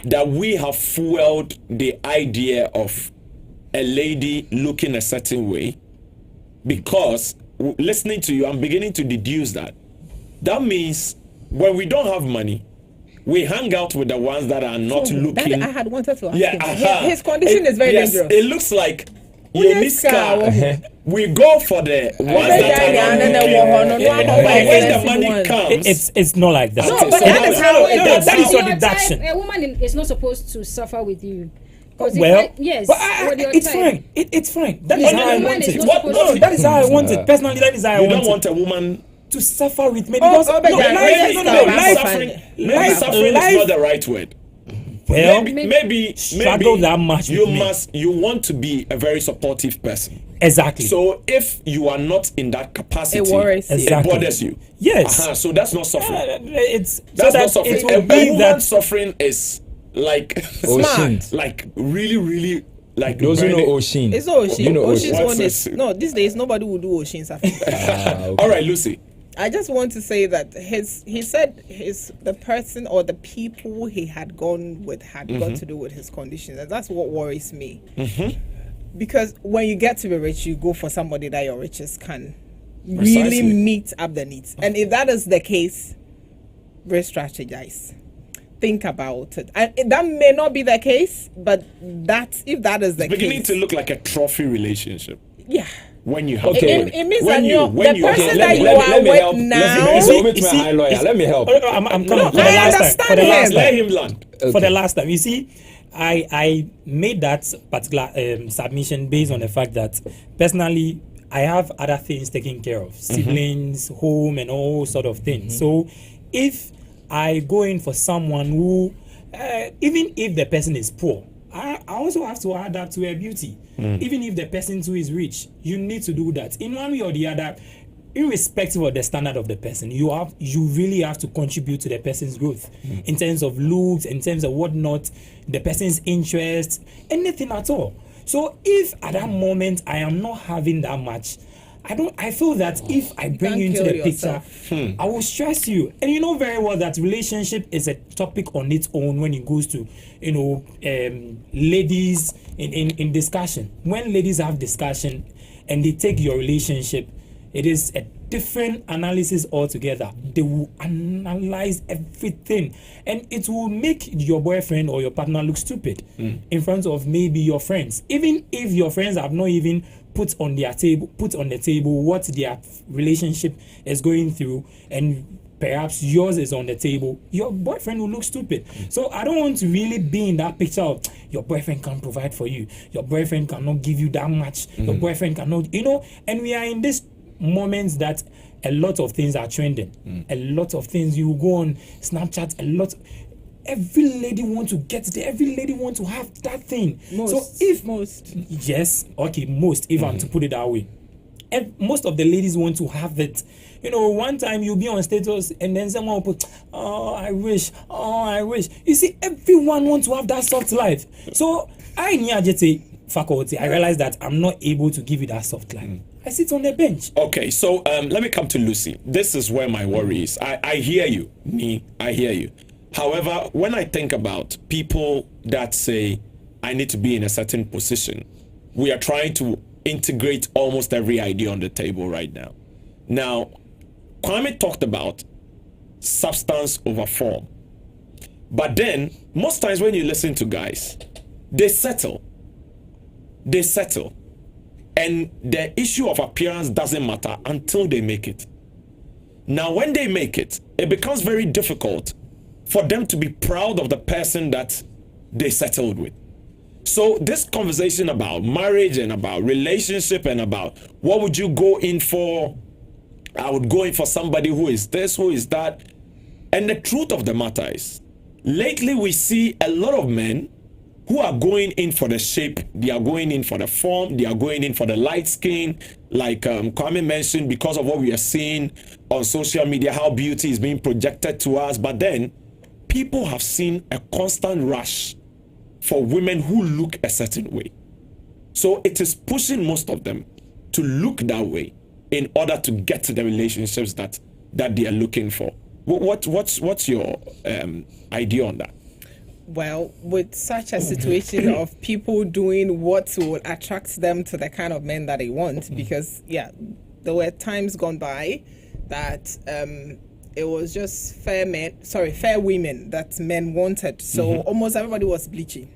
that we have fueled the idea of a lady looking a certain way? Because listening to you, I'm beginning to deduce that that means when we don't have money, we hang out with the ones that are not looking. That I had wanted to ask Yeah, him. His condition is very dangerous. It looks like Yes, we go for the ones that when the money comes, it's not like that. No, Okay, but so that is how that is your your deduction. type, a woman is not supposed to suffer with you. 'Cause Well, yes, but with your it's type. fine. It's fine. That is Yeah, how I woman want is it. not What? supposed No, to- that is how I want it. Personally, that is how I you want don't it. want a woman. To suffer with me because oh, no, but life, maybe no, no, life, suffering life, is life, not the right word. well, Maybe struggle that much you with me. you want to be a very supportive person. exactly. So if you are not in that capacity, It worries you. it Exactly. bothers you. Yes. So that's not suffering. It's That's so not that suffering. it A will be woman that suffering is like Oceans. like really like Those who know burning- Ocean. It's Ocean. You know Ocean's Ocean. one is no. These days, nobody will do Oceans. Okay. All right, Lucy. I just want to say that he said the person or the people he had gone with had got to do with his conditions, and that's what worries me. Because when you get to be rich, you go for somebody that your riches can really Precisely. meet up the needs, and if that is the case, re-strategize. Think about it, and that may not be the case, but if that is the Beginning case, to look like a trophy relationship yeah. when you have Okay. It means when that you when the you person have that you are with now. Let me meet You my see, high lawyer. Let me help. I'm coming for the I last time. understand For the last him. time. let him land. For the last time. You see, I made that particular submission based on the fact that personally I have other things taken care of, siblings, home, and all sort of things. So if I go in for someone who, even if the person is poor, I also have to add up to her beauty. Even if the person too is rich, you need to do that in one way or the other. Irrespective of the standard of the person, you really have to contribute to the person's growth in terms of looks, in terms of whatnot, the person's interests, anything at all. So if at that moment I am not having that much, I feel that if I bring you into kill the picture, I will stress you. And you know very well that relationship is a topic on its own when it goes to, ladies in discussion. When ladies have discussion and they take your relationship, it is a different analysis altogether. They will analyze everything, and it will make your boyfriend or your partner look stupid in front of maybe your friends. Even if your friends have not even put on the table what their relationship is going through, and perhaps yours is on the table, your boyfriend will look stupid. So I don't want to really be in that picture of your boyfriend can't provide for you, your boyfriend cannot give you that much, your boyfriend cannot, and we are in this moments that a lot of things are trending. A lot of things, you go on Snapchat, every lady want to get there, every lady want to have that thing. Most if I'm to put it that way, most of the ladies want to have it. One time you'll be on status and then someone will put, I wish. You see, everyone wants to have that soft life. So I faculty, I realize that I'm not able to give you that soft life. I sit on the bench. Okay, so let me come to Lucy. This is where my worry is. I hear you. I hear you. However, when I think about people that say, I need to be in a certain position, we are trying to integrate almost every idea on the table right now. Now, Kwame talked about substance over form. But then, most times when you listen to guys, they settle. And the issue of appearance doesn't matter until they make it. Now, when they make it, it becomes very difficult for them to be proud of the person that they settled with. So this conversation about marriage and about relationship and about what would you go in for, I would go in for somebody who is this, who is that. And the truth of the matter is, lately we see a lot of men who are going in for the shape, they are going in for the form, they are going in for the light skin, like Kwame mentioned, because of what we are seeing on social media, how beauty is being projected to us. But then people have seen a constant rush for women who look a certain way. So it is pushing most of them to look that way in order to get to the relationships that they are looking for. What's your idea on that? Well, with such a situation of people doing what will attract them to the kind of men that they want, because there were times gone by that it was just fair women that men wanted. So almost everybody was bleaching.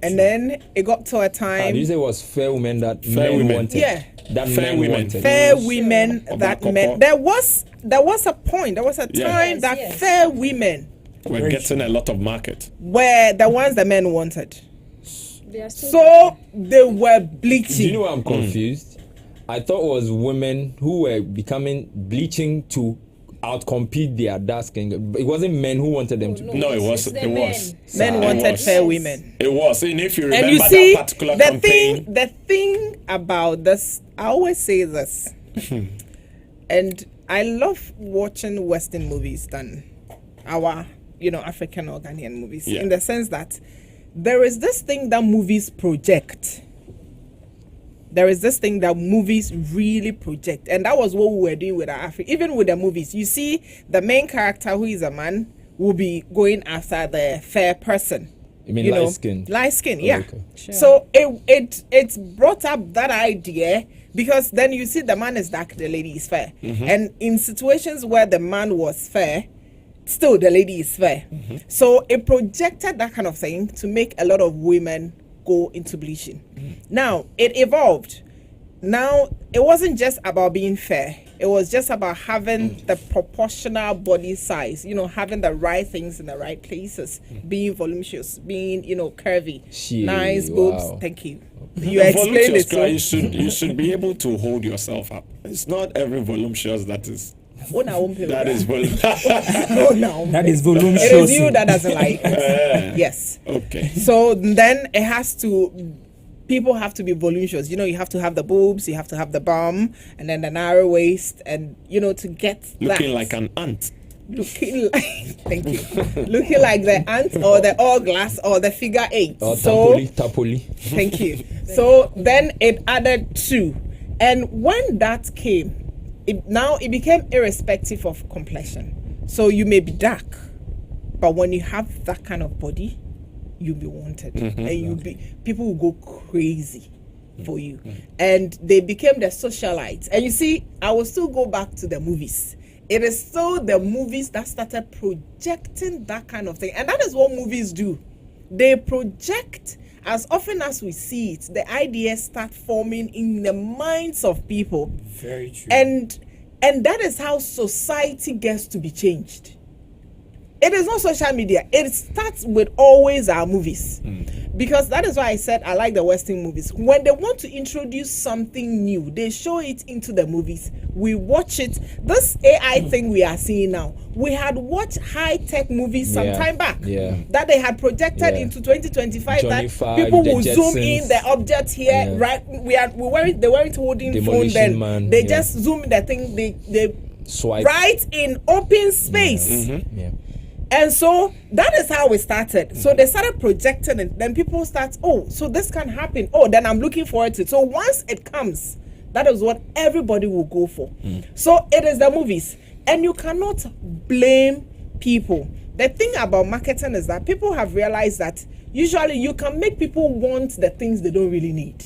And then it got to a time. Did you say it was fair women that Fair men women. wanted? Yeah. That Fair men women. wanted. Fair women that Obakoko. men. There was a point. There was a Yeah. time Yes, that yes. fair women We're getting a lot of market. were the ones the men wanted. They are still So they were bleaching. Do you know why I'm confused? I thought it was women who were becoming bleaching to outcompete their dark skin. It wasn't men who wanted them to No, bleach. No, it it's was. the It men. was. Men It wanted was. fair Yes. women. It was. And if you remember And you see, that particular the campaign, thing about this, I always say this, and I love watching Western movies than our, African or Ghanaian movies, Yeah. in the sense that there is this thing that movies project. There is this thing that movies really project, and that was what we were doing with our Africa. Even with the movies, you see, the main character, who is a man, will be going after the fair person. You mean light skin? Light skin, Oh, yeah. okay. Sure. So it brought up that idea, because then you see the man is dark, the lady is fair, and in situations where the man was fair, still the lady is fair. So it projected that kind of thing to make a lot of women go into bleaching. Now it evolved. Now it wasn't just about being fair. It was just about having the proportional body size, having the right things in the right places, being voluptuous, being, curvy, Shit, nice boobs. wow. Thank you. You explained voluptuous it. guy, So, you should be able to hold yourself up. It's not every voluptuous that is that is voluptuous. Oh, no. That is voluptuous. It is you that doesn't like it. Yes. Okay. So then people have to be voluptuous. You have to have the boobs, you have to have the bum, and then the narrow waist, and to get Looking that. like an ant. Looking like, thank you. Looking like the ant or the hourglass or the figure 8. Or So tapoli. thank you. So then it added 2, and when that came, it became irrespective of complexion. So you may be dark, but when you have that kind of body, you'll be wanted, and people will go crazy for you. And they became the socialites. And you see, I will still go back to the movies. It is still the movies that started projecting that kind of thing, and that is what movies do. They project. As often as we see it, the ideas start forming in the minds of people. Very true. And that is how society gets to be changed. It is not social media. It starts with always our movies. Because that is why I said I like the Western movies. When they want to introduce something new, they show it into the movies. We watch it. This AI thing we are seeing now, we had watched high-tech movies some Yeah. time back. Yeah. That they had projected Yeah. into 2025, Johnny that Five, people the will zoom in Jetsons. the object here, Yeah. right? They weren't holding phone Demolition then. Man, They yeah. just zoom the thing, they Swipe. right in open space. Yeah. And so that is how we started. So they started projecting it. Then people start, so this can happen. Then I'm looking forward to it. So once it comes, that is what everybody will go for. So it is the movies. And you cannot blame people. The thing about marketing is that people have realized that usually you can make people want the things they don't really need,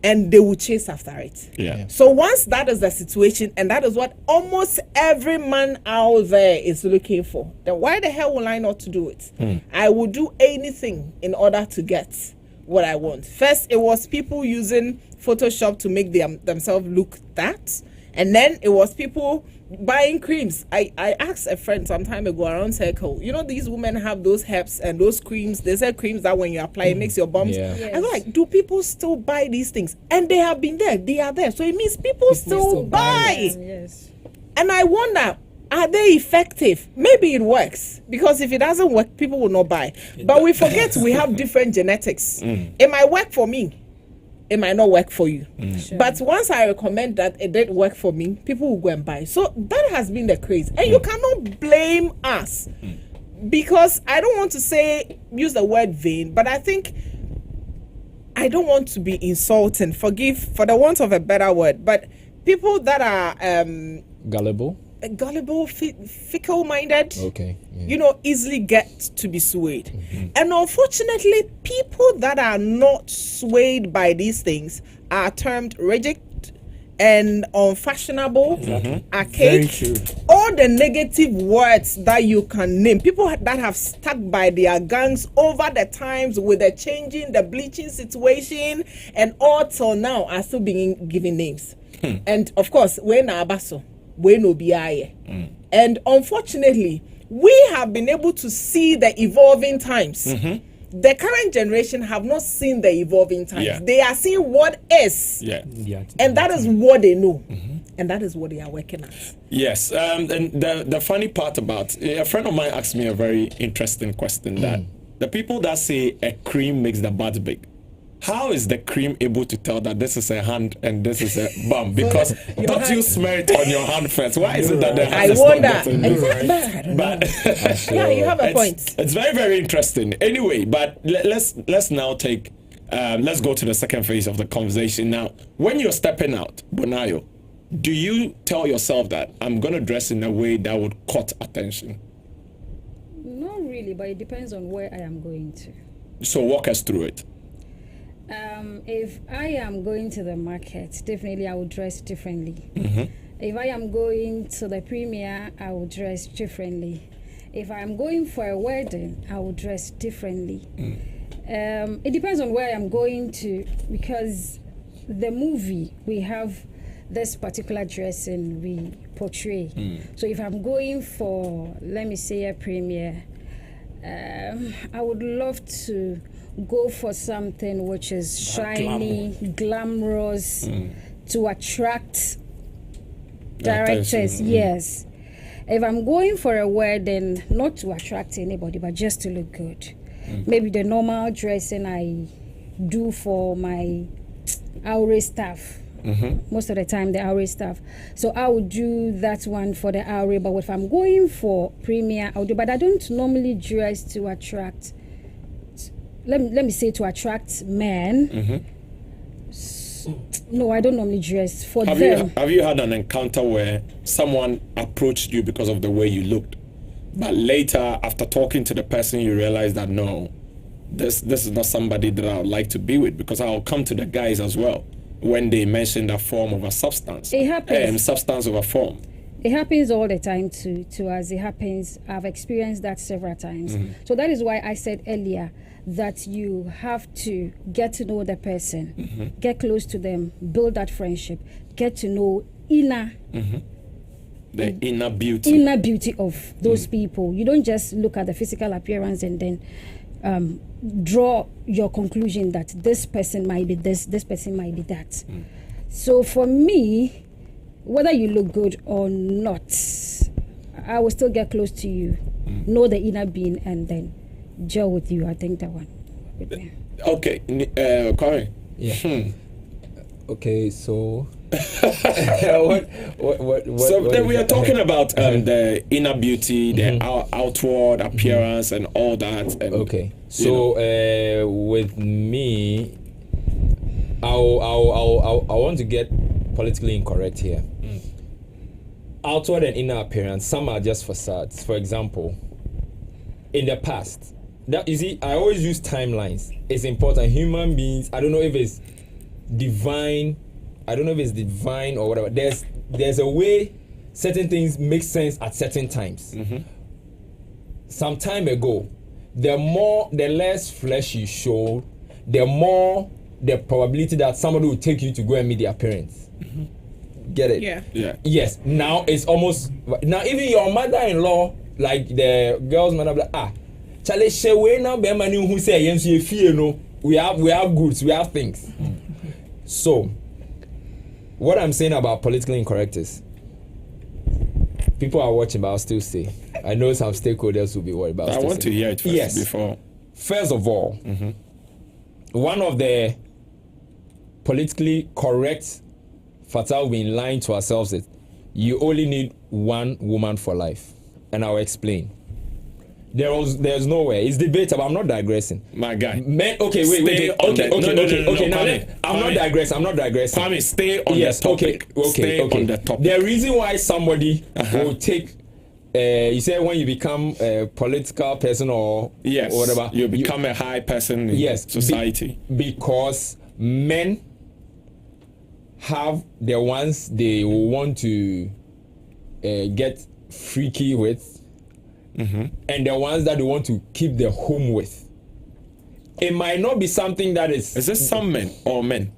and they will chase after it. Yeah. So once that is the situation, and that is what almost every man out there is looking for, then why the hell will I not to do it? I will do anything in order to get what I want. First, it was people using Photoshop to make themselves look that, and then it was people buying creams. I asked a friend some time ago around Circle, these women have those herbs and those creams. They say creams that when you apply, it makes your bums. Yeah. Yes. I go like, do people still buy these things? And they have been there. They are there. So it means people still buy. Yes. And I wonder, are they effective? Maybe it works, because if it doesn't work, people will not buy. But we forget we have different genetics. It might work for me. It might not work for you. Sure. But once I recommend that it did work for me, people will go and buy. So that has been the craze. And you cannot blame us, because I don't want to use the word vain, but I think I don't want to be insulting. Forgive for the want of a better word. But people that are Gullible. fickle-minded, Okay. Yeah. easily get to be swayed. And unfortunately, people that are not swayed by these things are termed rigid and unfashionable, Very archaic, true. all the negative words that you can name. People that have stuck by their guns over the times with the changing, the bleaching situation, and all till now are still being given names. And of course, when Abaso, when Obiaye. And unfortunately, we have been able to see the evolving times. The current generation have not seen the evolving times. Yeah. They are seeing what is. Yeah. Yeah. And that is what they know. And that is what they are working at. Yes. And the funny part about a friend of mine asked me a very interesting question that the people that say a cream makes the butt big, how is the cream able to tell that this is a hand and this is a bum? Because don't you smear it on your hand first? Why is it that the hand I is wonder. not getting big? I don't know. Yeah, you have a point. It's very, very interesting. Anyway, but let's now take let's go to the second phase of the conversation. Now, when you're stepping out, Bonayo, do you tell yourself that I'm gonna dress in a way that would cut attention? Not really, but it depends on where I am going to. So walk us through it. If I am going to the market, definitely I will dress differently. If I am going to the premiere, I will dress differently. If I am going for a wedding, I will dress differently. It depends on where I am going to, because the movie, we have this particular dressing we portray. So if I'm going for, let me say, a premiere, I would love to go for something which is shiny, glamorous, to attract directors. Yes. If I'm going for a wedding, not to attract anybody, but just to look good. Maybe the normal dressing I do for my Aure staff. Most of the time, the Aure staff. So I would do that one for the Aure. But if I'm going for premiere, I'll do. But I don't normally dress to attract. Let me say to attract men. No, I don't normally dress for them. Have you had an encounter where someone approached you because of the way you looked, but later, after talking to the person, you realize that no, this is not somebody that I would like to be with? Because I'll come to the guys as well when they mention the form of a substance. It happens. Substance over form. It happens all the time to us. It happens. I've experienced that several times. So that is why I said earlier that you have to get to know the person, get close to them, build that friendship, get to know the inner beauty of those people. You don't just look at the physical appearance and then draw your conclusion that this person might be this person might be that. So for me, whether you look good or not, I will still get close to you, know the inner being, and then gel with you. I think that one would be. Okay, Kwame. Yeah. Okay, so what So then we are talking about the inner beauty, the outward appearance, and all that. And, okay, so with me, I want to get politically incorrect here. Outward and inner appearance, some are just facades. For example, in the past, that you see, I always use timelines. It's important. Human beings, I don't know if it's divine or whatever. There's a way certain things make sense at certain times. Some time ago, the less flesh you show, the more the probability that somebody will take you to go and meet their parents. Get it? Yeah. Yes. Now it's almost even your mother-in-law, like the girl's mother, Charlie, we now be many who say yes, you fear no. We have goods, we have things. So, what I'm saying about politically incorrect is, people are watching, but I'll still say, I know some stakeholders will be worried about. I want to hear it first before. First of all, one of the politically correct fatal we've been lying to ourselves is you only need one woman for life, and I'll explain. There's nowhere. It's debatable. I'm not digressing. My guy. Men, okay, wait. Okay. Now, I'm not digressing. Kwame, stay on the topic. Okay. Stay on the topic. The reason why somebody will take, you say when you become a political person or whatever, you become a high person in society. Because men have the ones they want to get freaky with, and the ones that they want to keep their home with. It might not be something that is. Is this some men or men?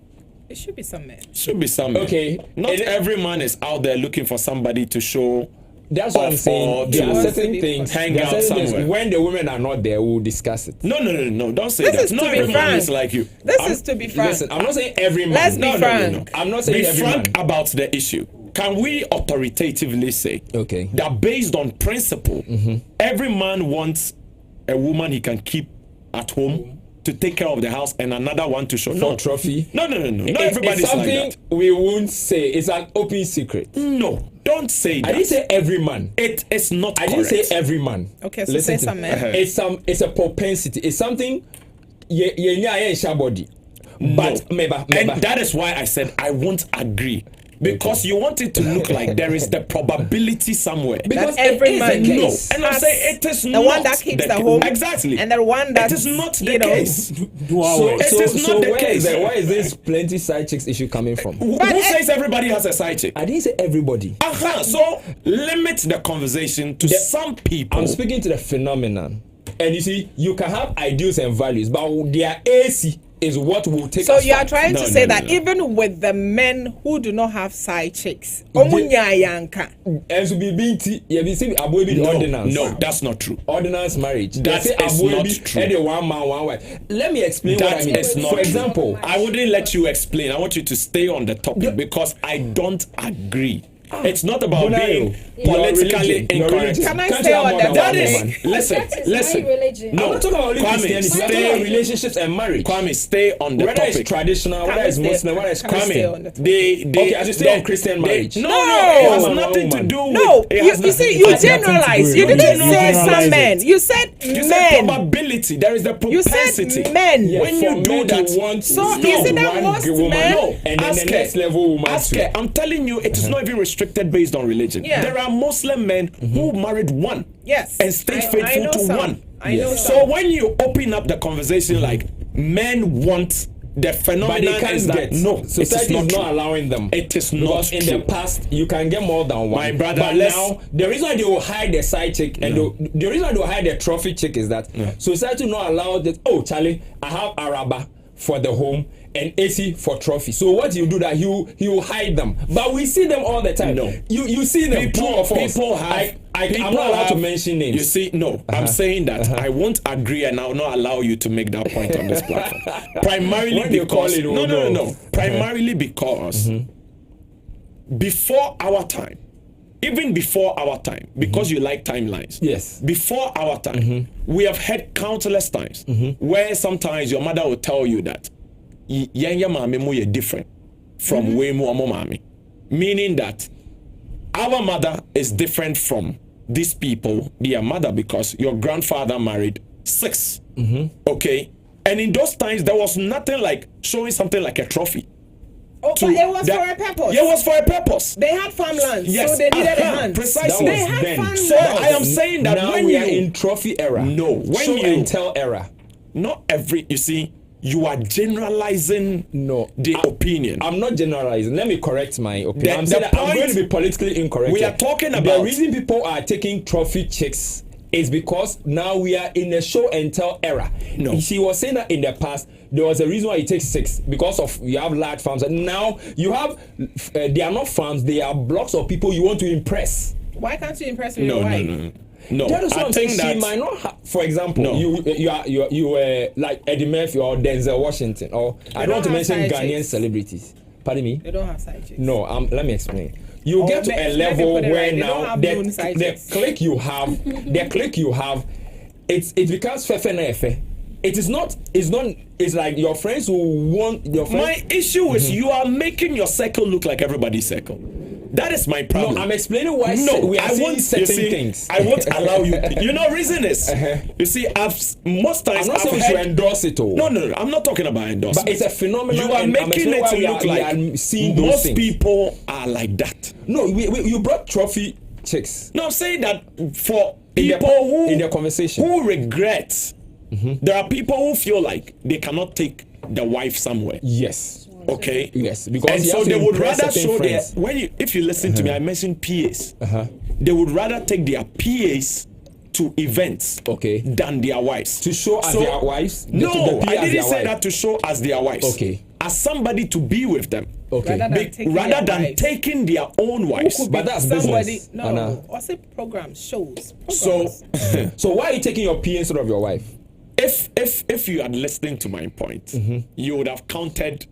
It should be some men. Should be some men. Okay. Not every man is out there looking for somebody to show. That's what I'm saying. There are certain things. Hang there are out certain things. somewhere. When the women are not there, we'll discuss it. No. Don't say This that. is to Not be every man frank. is like you. This is to be frank. Listen, I'm not saying every man. Let's be frank. No. I'm not saying Be every frank man. about the issue. Can we authoritatively say Okay. that based on principle, every man wants a woman he can keep at home to take care of the house and another one to show For trophy. No. Not It's everybody's something like that. we won't say. It's an open secret. No, don't say that. I didn't say every man. It is not I correct. didn't say every man. Okay, so Listen say to some me. men. It's a propensity. It's something. Yeah, body. But No. And that is why I said I won't agree. Because you want it to look like there is the probability somewhere. Because That every it is man the No, case. and I'm has saying it is the not one that keeps the ca- home, Exactly. and the one that it is not the you know, case. So It is not the where case. where is this plenty side chicks issue coming from? Who But says everybody has a side chick? I didn't say everybody. So limit the conversation to some people. I'm speaking to the phenomenon. And you see, you can have ideals and values, but their AC is what will take So us you are far. trying No, to say no, that no. even with the men who do not have side chicks, omunya yanka. And so be BT, you have seen Abu the ordinance. No, that's not true. Ordinance marriage. That They say is Abu not Ebi true. and the one man, one wife. Let me explain what I That mean. is not For true. example, I wouldn't let you explain. I want you to stay on the topic because I don't agree. It's not about being politically incorrect. Can I stay on the That topic? is, listen, That is listen. my religion. I'm No, not talking about only Kwame, Christianity. We're talking stay- about relationships and marriage. Kwame, stay on the Whether topic. it's traditional, whether it's we stay- Muslim, whether it's can we Kwame. stay on the topic? They Okay, I should stay on Christian marriage. No, No. it has Woman, nothing to woman. do with. No, it you has see, nothing- you it has nothing to do generalize. with You it. didn't No, say generalize some men. it. You said You said men. probability. There is the You said propensity. men. Yeah, When for you do men that, to want So no, is it that one most woman, men- No, and then ask the next her. level woman Ask too. her. I'm telling you, it is not even restricted based on religion. Yeah. There are Muslim men who married one. Yes. And stay I faithful know to some. one. I know So some. when you open up the conversation like men want the But phenomenon they can't is that get. no, it is Society not is true. not allowing them. It is because not in true. the past you can get more than one. My brother, but let's- now the reason why they will hide the side chick and the reason why they will hide the trophy chick is that society will not allow that. Oh, Charlie, I have Araba for the home and AC for trophy. So what you do that he will hide them, but we see them all the time. No. you see them. True or false? People have. I'm people not allowed to have- mention names. You see, no, I'm saying that I won't agree, and I will not allow you to make that point on this platform. Primarily When they call because it, no. Primarily because before our time, even before our time, because you like timelines. Yes. Before our time, we have had countless times where sometimes your mother will tell you that yenya mame mo ye different from we mo amo mame, meaning that our mother is different from these people, their mother, because your grandfather married 6. Okay, and in those times there was nothing like showing something like a trophy. Oh, but it was for a purpose. Yeah, it was for a purpose. They had farmlands, Yes, so they needed a hand. precisely. They had then. farmlands. So I am saying that now when we you are in trophy era. No, when show you- and tell era. not every, you see, you are generalizing No, the opinion. I'm not generalizing. Let me correct my opinion. The- I'm saying the that I'm point- going to be politically incorrect. We here. are talking the about- reason people are taking trophy chicks is because now we are in a show and tell era. No. She was saying that in the past there was a reason why it takes 6 because of you have large farms, and now you have they are not farms, they are blocks of people you want to impress. Why can't you impress with no, your no, wife? no, no. That is what I I'm think saying. that She might not have, for example, No. you were like Eddie Murphy or Denzel Washington, or I don't want to don't mention have side Ghanaian chicks. celebrities. Pardon me? They don't have side chicks. No, let me explain. You Oh, get to let a me level put it where right. They don't now have known side the chicks. click you have, it becomes fefe na efe. It's like your friends who want your friends. my issue is you are making your circle look like everybody's circle. That is my problem. No, I'm explaining why No, we are I seeing won't. certain You see, things. I won't allow you. You know, reason is, Uh-huh. you see, most times I'm not I've saying we should heard. endorse it all. No. I'm not talking about endorsement. But it's a phenomenon. You are and I'm making explaining it why to we look we like are seeing those most things. people are like that. No, you brought trophy chicks. No, I'm saying that for In the- people who in the conversation. who regret, there are people who feel like they cannot take the wife somewhere. Yes. Okay. Yes, because and you so have to they would impress rather certain show their friends. when you if you listen to me, I mentioned PAs. They would rather take their PAs to events Okay. than their wives. To show as their wives? No, the PA I as didn't their say wife. that to show as their wives. Okay. As somebody to be with them. Okay. Rather than taking their Rather than wives. taking their own wives. Who could But be that's somebody? business, No, Anna. or say programs, shows. So Programs. So why are you taking your PA instead of your wife? if you are listening to my point, you would have counted.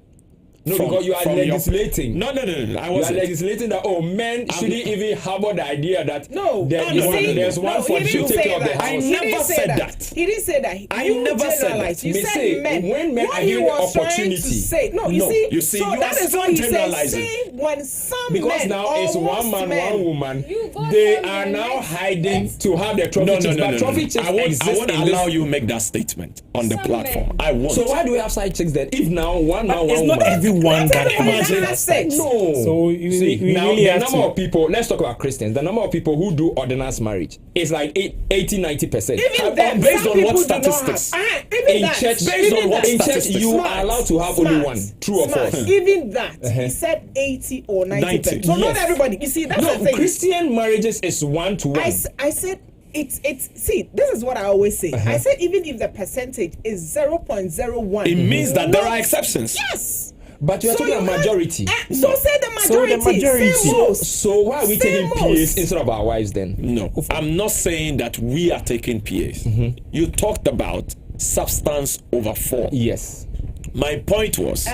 No, because you are legislating. No, I You are wasn't. legislating that men shouldn't even harbor the idea that No, there- you you see, want- there's one no, for he you didn't to take say care of the that. house. I He never didn't say said that. that. He didn't say that. I You never said generalized. that. You Me said say, men. when men what are he given was trying opportunity. to say, no, No, you see, so you that are is still what he said. generalizing. Say when some Because men, now it's or one most man, men, one woman. You go They from are the now next- hiding next- to have the trophy chicks. But trophy chicks I won't exist in allow this. you make that statement on the Some platform. men. I won't. So why do we have side chicks then? If now one man, It's one not woman. everyone that everybody has has sex. No. So you See, we now really the have number to. of people, let's talk about Christians, the number of people who do ordinance marriage is like 80-90%. Even then, based some on what people do not have. statistics? Even In that, church, based even on what that. in church, statistics? you Smart, are allowed to have only smart, one, true or smart. false. Even that, he said 80 or 90%. So not Yes. everybody. You see, that's the No, thing. Christian marriages is 1 to 1. I said it's see, this is what I always say. I said even if the percentage is 0.01, It means that there are not- exceptions. Yes. But you're So talking you about have- majority. So say the majority. majority. Say most. So why are we Say taking most. PAs instead of our wives then? No, I'm not saying that we are taking PAs. You talked about substance over form. Yes. My point was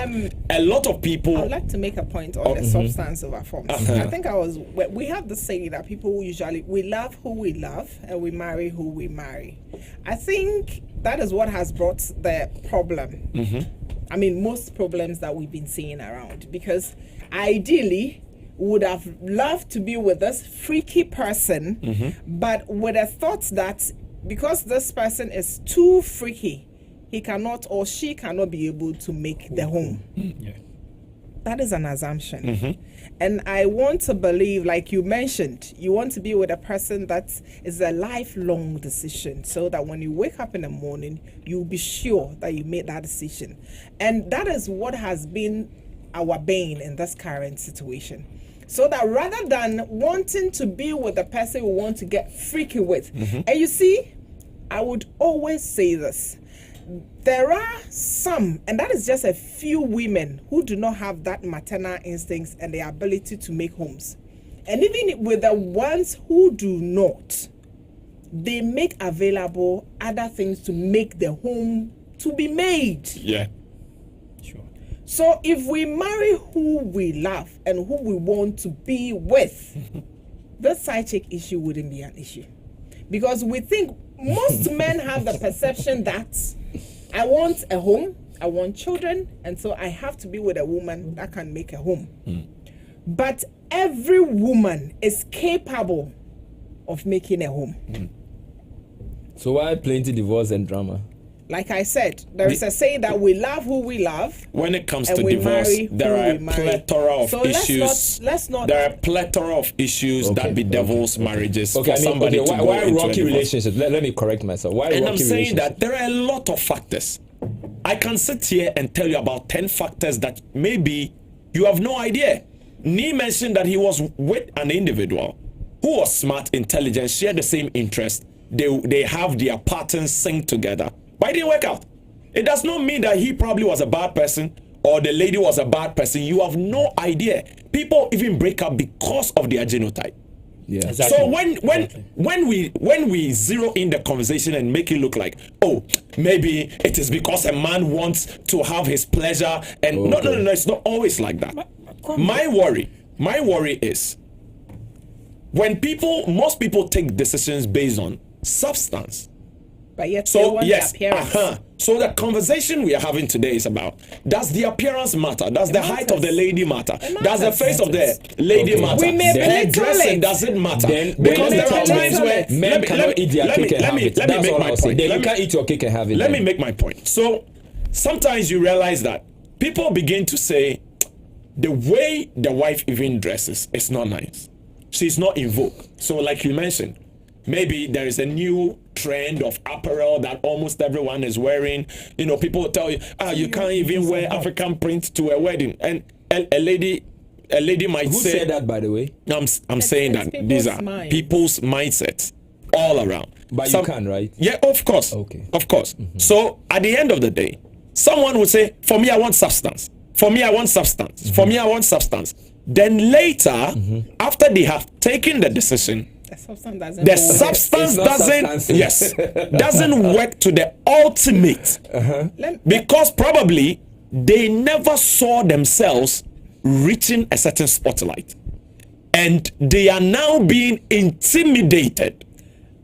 a lot of people. I'd like to make a point on the substance over form. I think we have the saying that people usually, we love who we love and we marry who we marry. I think that is what has brought the problem. I mean, most problems that we've been seeing around, because ideally would have loved to be with this freaky person, but with a thought that because this person is too freaky, he cannot or she cannot be able to make the home. Yeah. That is an assumption. And I want to believe, like you mentioned, you want to be with a person that is a lifelong decision, so that when you wake up in the morning, you'll be sure that you made that decision. And that is what has been our bane in this current situation. So that rather than wanting to be with the person we want to get freaky with, and you see, I would always say this. There are some, and that is just a few women who do not have that maternal instincts and the ability to make homes. And even with the ones who do not, they make available other things to make the home to be made. Yeah. Sure. So if we marry who we love and who we want to be with, the side chick issue wouldn't be an issue. Because we think most men have the perception that I want a home, I want children, and so I have to be with a woman that can make a home. But every woman is capable of making a home. So why plenty divorce and drama? Like I said, there is a saying that we love who we love. When it comes And to we divorce, marry there who are we a marry. plethora of So issues. let's not. There are a plethora of issues that bedevils marriages Okay, for somebody to go why into a rocky divorce. relationships? Let me correct myself. Why And rocky I'm saying relationships? that there are a lot of factors. I can sit here and tell you about 10 factors that maybe you have no idea. Nee mentioned that he was with an individual who was smart, intelligent, shared the same interest. They have their patterns synced together, but it didn't work out. It does not mean that he probably was a bad person or the lady was a bad person. You have no idea. People even break up because of their genotype. Yeah. Exactly. So Exactly. when we zero in the conversation and make it look like, oh, maybe it is because a man wants to have his pleasure, and no, it's not always like that. My worry is when most people take decisions based on substance. But yet they So want yes, the appearance. So the conversation we are having today is about: does the appearance matter? Does the height of the lady matter? It Does the matters. face of the lady Okay. matter? We may Her belittle dressing it. doesn't matter. Then Because let there me are tell you, times where men cannot eat their cake and have it. That's make all my I'll say. point. Then Let you me- can't eat your cake and have it. Let then. me make my point. So sometimes you realize that people begin to say the way the wife even dresses is not nice. She's not in vogue. So like you mentioned, maybe there is a new trend of apparel that almost everyone is wearing. You know, people will tell you, you can't even wear African print to a wedding. And a lady might Who say said that, by the way? I'm saying it's that these are people's people's mindsets all around. But you can, right? Yeah, of course. Okay. Of course. So at the end of the day, someone would say, for me, I want substance. For me, I want substance. For me, I want substance. Then later, after they have taken the decision, The substance doesn't. the hold it. substance It's not doesn't substance. doesn't work to the ultimate Let- because probably they never saw themselves reaching a certain spotlight, and they are now being intimidated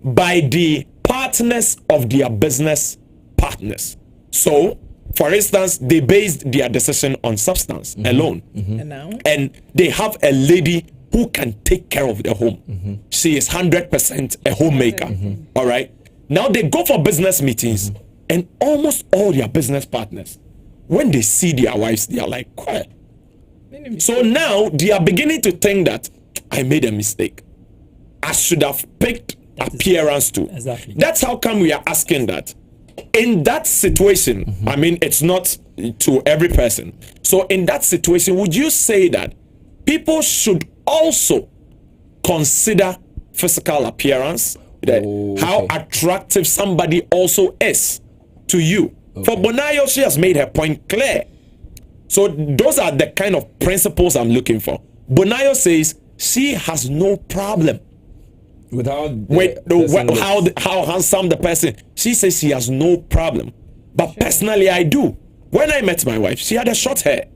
by the partners of their business partners. So, for instance, they based their decision on substance alone, And now, and they have a lady who can take care of the home. She is 100% a homemaker. All right. Now they go for business meetings, and almost all their business partners, when they see their wives, they are like, quiet. So now they are beginning to think that I made a mistake. I should have picked appearance too. Exactly. That's how come we are asking that. In that situation, I mean, it's not to every person. So in that situation, would you say that people should also consider physical appearance, that how attractive somebody also is to you? For Bonayo, she has made her point clear. So those are the kind of principles I'm looking for. Bonayo says she has no problem Without with how handsome the person. She says she has no problem. But personally, I do. When I met my wife, she had a short hair.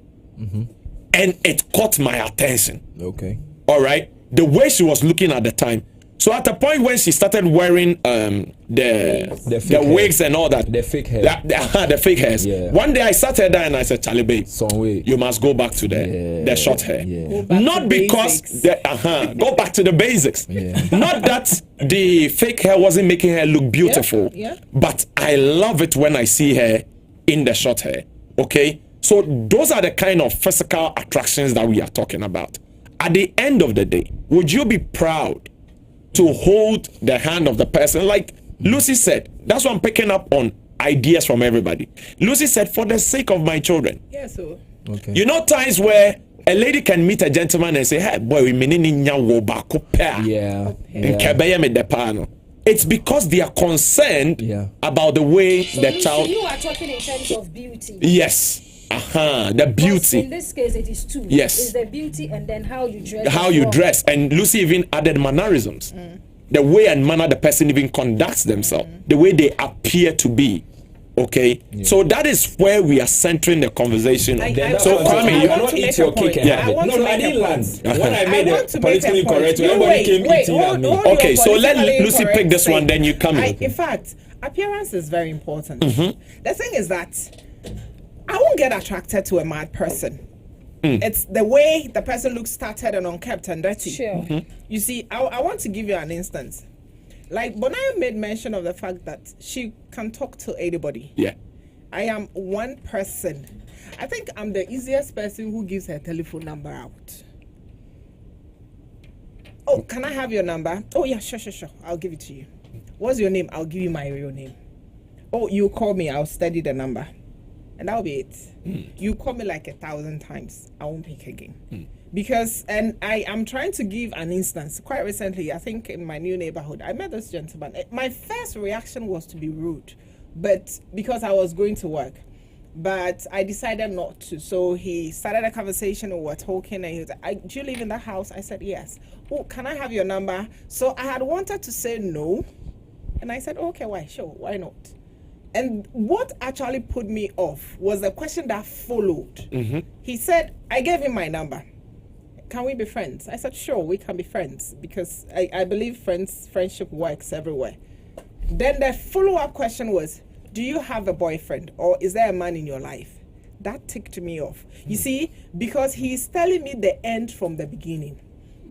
And it caught my attention. Okay. All right. The way she was looking at the time. So at the point when she started wearing the fake wigs and all that, The fake hair. the fake hairs. Yeah. One day I sat her down and I said, Charlie, babe, Some way. you must go back to the short hair. Yeah. Go back Not to because basics. go back to the basics. Yeah. Not that the fake hair wasn't making her look beautiful, Yeah. but I love it when I see her in the short hair. Okay, so those are the kind of physical attractions that we are talking about. At the end of the day, would you be proud to hold the hand of the person? Like Lucy said, that's what I'm picking up on ideas from everybody. Lucy said, for the sake of my children. yeah, so Okay. You know, times where a lady can meet a gentleman and say, hey, boy, we Yeah. It's because they are concerned about the way So the you, child. you are talking in terms of beauty. Yes. The But in beauty. this case, it is two. Yes. It's the beauty and then how you dress. How as you well. dress. And Lucy even added mannerisms. The way and manner the person even conducts themselves. The way they appear to be. Okay. So that is where we are centering the conversation. So Kwame, you you cannot eat your cake and have it. No, I didn't land. When I made it politically correct, everybody came eating at me. Okay, so let Lucy pick this one, then you come in. In fact, appearance is very important. The thing is that I won't get attracted to a mad person. It's the way the person looks started and unkept and dirty. Sure. You see, I want to give you an instance. Like, Bonaya made mention of the fact that she can talk to anybody. Yeah. I am one person. I think I'm the easiest person who gives her telephone number out. Oh, can I have your number? Oh, yeah, sure. I'll give it to you. What's your name? I'll give you my real name. Oh, you call me, I'll study the number. And that'll be it. You call me like 1,000 times, I won't pick again. Because, and I am trying to give an instance. Quite recently, I think in my new neighborhood, I met this gentleman. My first reaction was to be rude, but because I was going to work. But I decided not to. So he started a conversation, we were talking, and he was like, do you live in that house? I said, yes. Oh, can I have your number? So I had wanted to say no. And I said, okay, why? Sure, why not? And what actually put me off was the question that followed. He said, I gave him my number. Can we be friends? I said, sure, we can be friends, because I believe friendship works everywhere. Then the follow-up question was, do you have a boyfriend, or is there a man in your life? That ticked me off. You see, because he's telling me the end from the beginning.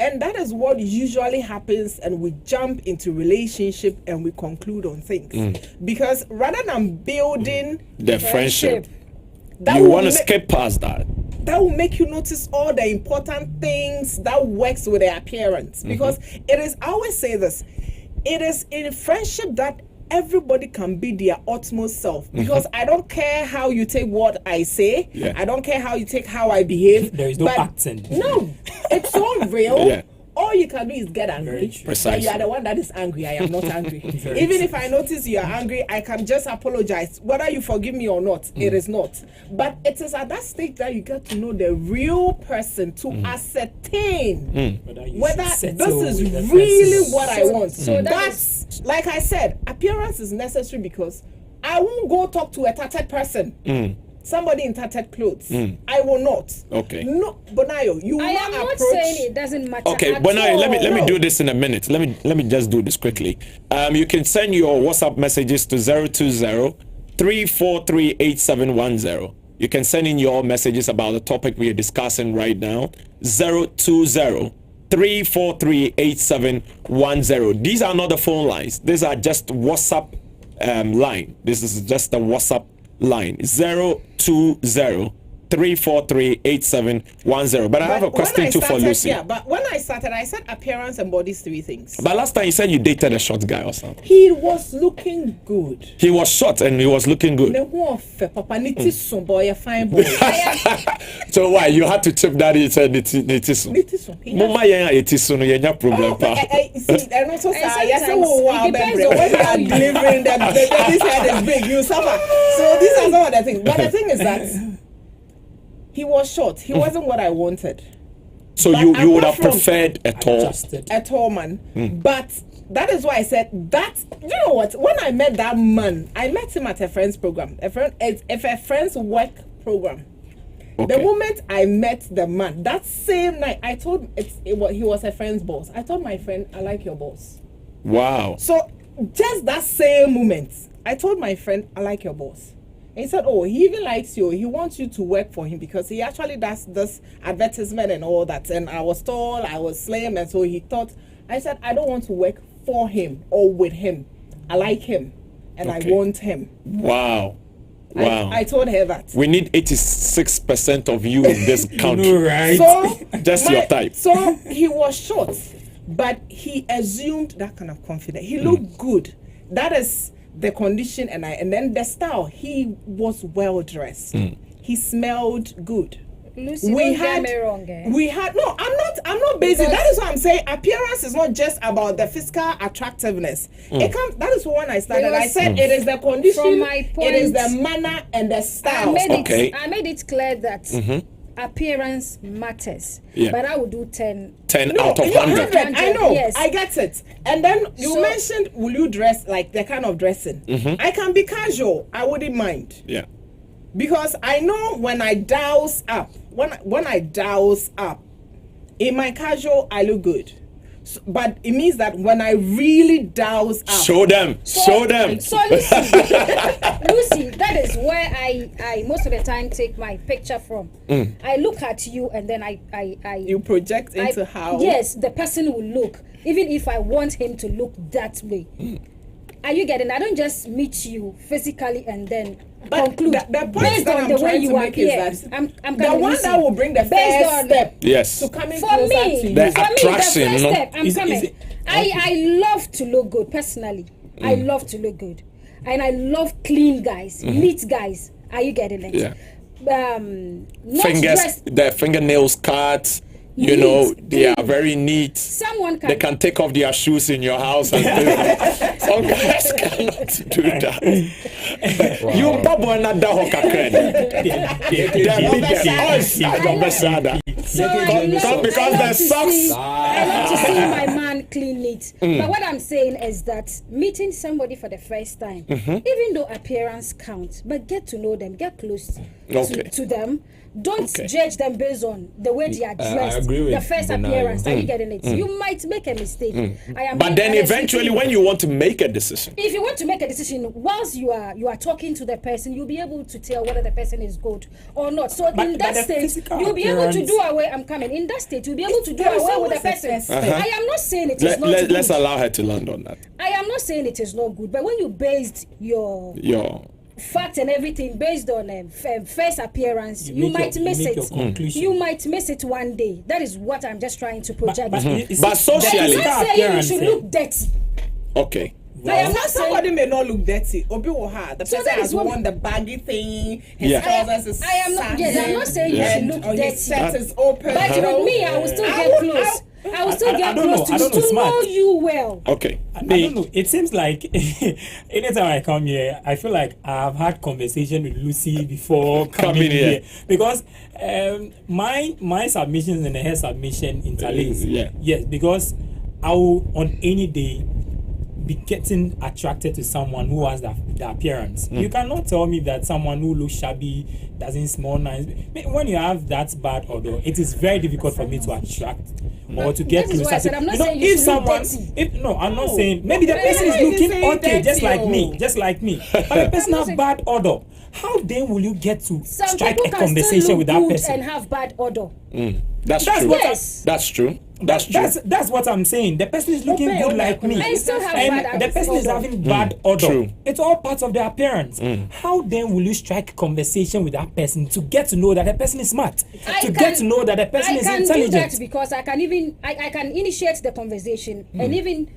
And that is what usually happens, and we jump into relationship and we conclude on things. Because rather than building The friendship. that You will want to ma- skip past that. that will make you notice all the important things that works with the appearance. Because it is, I always say this, it is in friendship that everybody can be their utmost self, because I don't care how you take what I say. I don't care how you take how I behave. There is no accent. No, it's all real. Yeah. All you can do is get angry. Precisely. But you are the one that is angry. I am not angry. Very Even true. if I notice you are angry, I can just apologize. Whether you forgive me or not, it is not. But it is at that stage that you get to know the real person to ascertain whether this is really what I want. So That's, like I said, appearance is necessary, because I won't go talk to a tattered person. Somebody in tattered clothes. I will not. Okay. No, Bonayo, you will I not am not approach. saying it doesn't matter. Okay, at but now all. let me No. do this in a minute. Let me just do this quickly. You can send your WhatsApp messages to 020-343-8710. You can send in your messages about the topic we are discussing right now. 020-343-8710. These are not the phone lines. These are just WhatsApp line. This is just a WhatsApp line. 020-343-8710. But I have a question too for Lucy. Yeah, but when I started, I said appearance embodies three things. But last time you said you dated a short guy or something. He was looking good. He was short and he was looking good. Ne ho ofe, Papa niti son boy, a fine boy. So why you had to tip that? He said niti so. Niti son. Mama yen iti so no yen problem pa. See, and also say, And yes, sometimes wow, it depends baby, on when you how are you- delivering this head is big, you suffer. So these are some of the things. But the thing is that he was short. He wasn't what I wanted. So But you would have apart from- preferred a tall. Adjusted. A tall man. But that is why I said that. You know what? When I met that man, I met him at a friend's program, a friend's work program. The Okay. moment I met the man, that same night, I told he was a friend's boss. I told my friend, I like your boss. Wow. So just that same moment, I told my friend, I like your boss. And he said, oh, he even likes you. He wants you to work for him because he actually does this advertisement and all that. And I was tall, I was slim, and so he thought, I said, I don't want to work for him or with him. I like him and Okay. I want him. Wow. Wow. I told her that. We need 86% of you in this country. You know, right? So Just your type. So he was short, but he assumed that kind of confidence. He looked good. That is the condition, and then the style. He was well dressed. He smelled good. Lucy, We don't had, get me wrong, eh? we had no. I'm not basic. Because- That is what I'm saying. Appearance is not just about the physical attractiveness. It comes. That is when I started. I Because- said it is the condition. From my it is point- the manner and the I style. made Okay. I made it clear that appearance matters. Yeah. But I would do 10. 10 No, out of yeah, 100. 100. I know. Yes. I get it. And then you So- mentioned, will you dress like the kind of dressing? I can be casual. I wouldn't mind. Yeah. Because I know when I douse up, when I douse up, in my casual, I look good. So, but it means that when I really douse up, Show them. Show them. So Lucy, Lucy, that is where I most of the time take my picture from. I look at you and then I you project into how. Yes, the person will look, even if I want him to look that way. Are you getting? I don't just meet you physically and then But conclude the point based that on I'm the way trying you to make appear. is that I'm the coming, one Lucy. that will bring the Based first on- step Yes. to coming For closer me, to you. The for me, attraction, the first no? step, I'm Is it- coming. is it- I love to look good personally. I love to look good, and I love clean guys, neat guys. Are you getting it? Yeah. Not Fingers, dressed. their fingernails cut. You Neat, know, they are clean. very neat. Someone can. They can take off their shoes in your house and things. Some guys cannot do that. You bubble and not that So I love, because I love the to socks. see, I love to see my man clean neat. But what I'm saying is that meeting somebody for the first time, even though appearance counts, but get to know them, get close Okay. to them. Don't Okay. judge them based on the way they are dressed. agree with the first Bonayo. appearance. Are you getting it? You might make a mistake. I am But then being honest with eventually, you. when you want to make a decision, If you want to make a decision whilst you are talking to the person, you'll be able to tell whether the person is good or not. So But- in but that the state, physical you'll be able to appearance- do away. I'm coming. In that state, you'll be able to do There is away with always the a person. first step. I am not saying it is not good. let's allow her to land on that. I am not saying it is not good, but when you based your Your fact and everything based on first appearance, you make might your- miss you make it. your conclusion. You might miss it one day. That is what I'm just trying to project. But But socially- I'm not saying you should eh, look dirty. Okay. I'm not Somebody may not look dirty. Obi will have the So person that has is what- worn the baggy thing. His Yeah. trousers is I am not. Yes, I'm not saying you should look or dirty. his shirt is open. But you know. with me, I will still I get would- close. I will still I get don't know. close I don't know, to know smart. you well. Okay. I don't know. It seems like anytime I come here, I feel like I've had conversation with Lucy before coming here because my submissions and her submission interlace. Yeah. Yes, because I will on any day be getting attracted to someone who has the appearance. You cannot tell me that someone who looks shabby doesn't smell nice. When you have that bad odor, it is very difficult for me to attract or to get This is closer. why I said I'm not You know, saying you if should look someone, dirty. I'm not saying maybe the No, person no, is he's looking saying okay, just dirty, like me, but the person has bad odor. How then will you get to Some strike people a can conversation still with look that good person? and have bad odor. That's That's true. what Yes. That's true. That's true. That's what I'm saying. The person is looking Okay, good okay, like me, I still have and bad the person is odor. having bad odor. True. It's all part of the appearance. How then will you strike conversation with that person to get to know that the person is smart, to get to know that the person I is can intelligent? do that because I can even I can initiate the conversation and even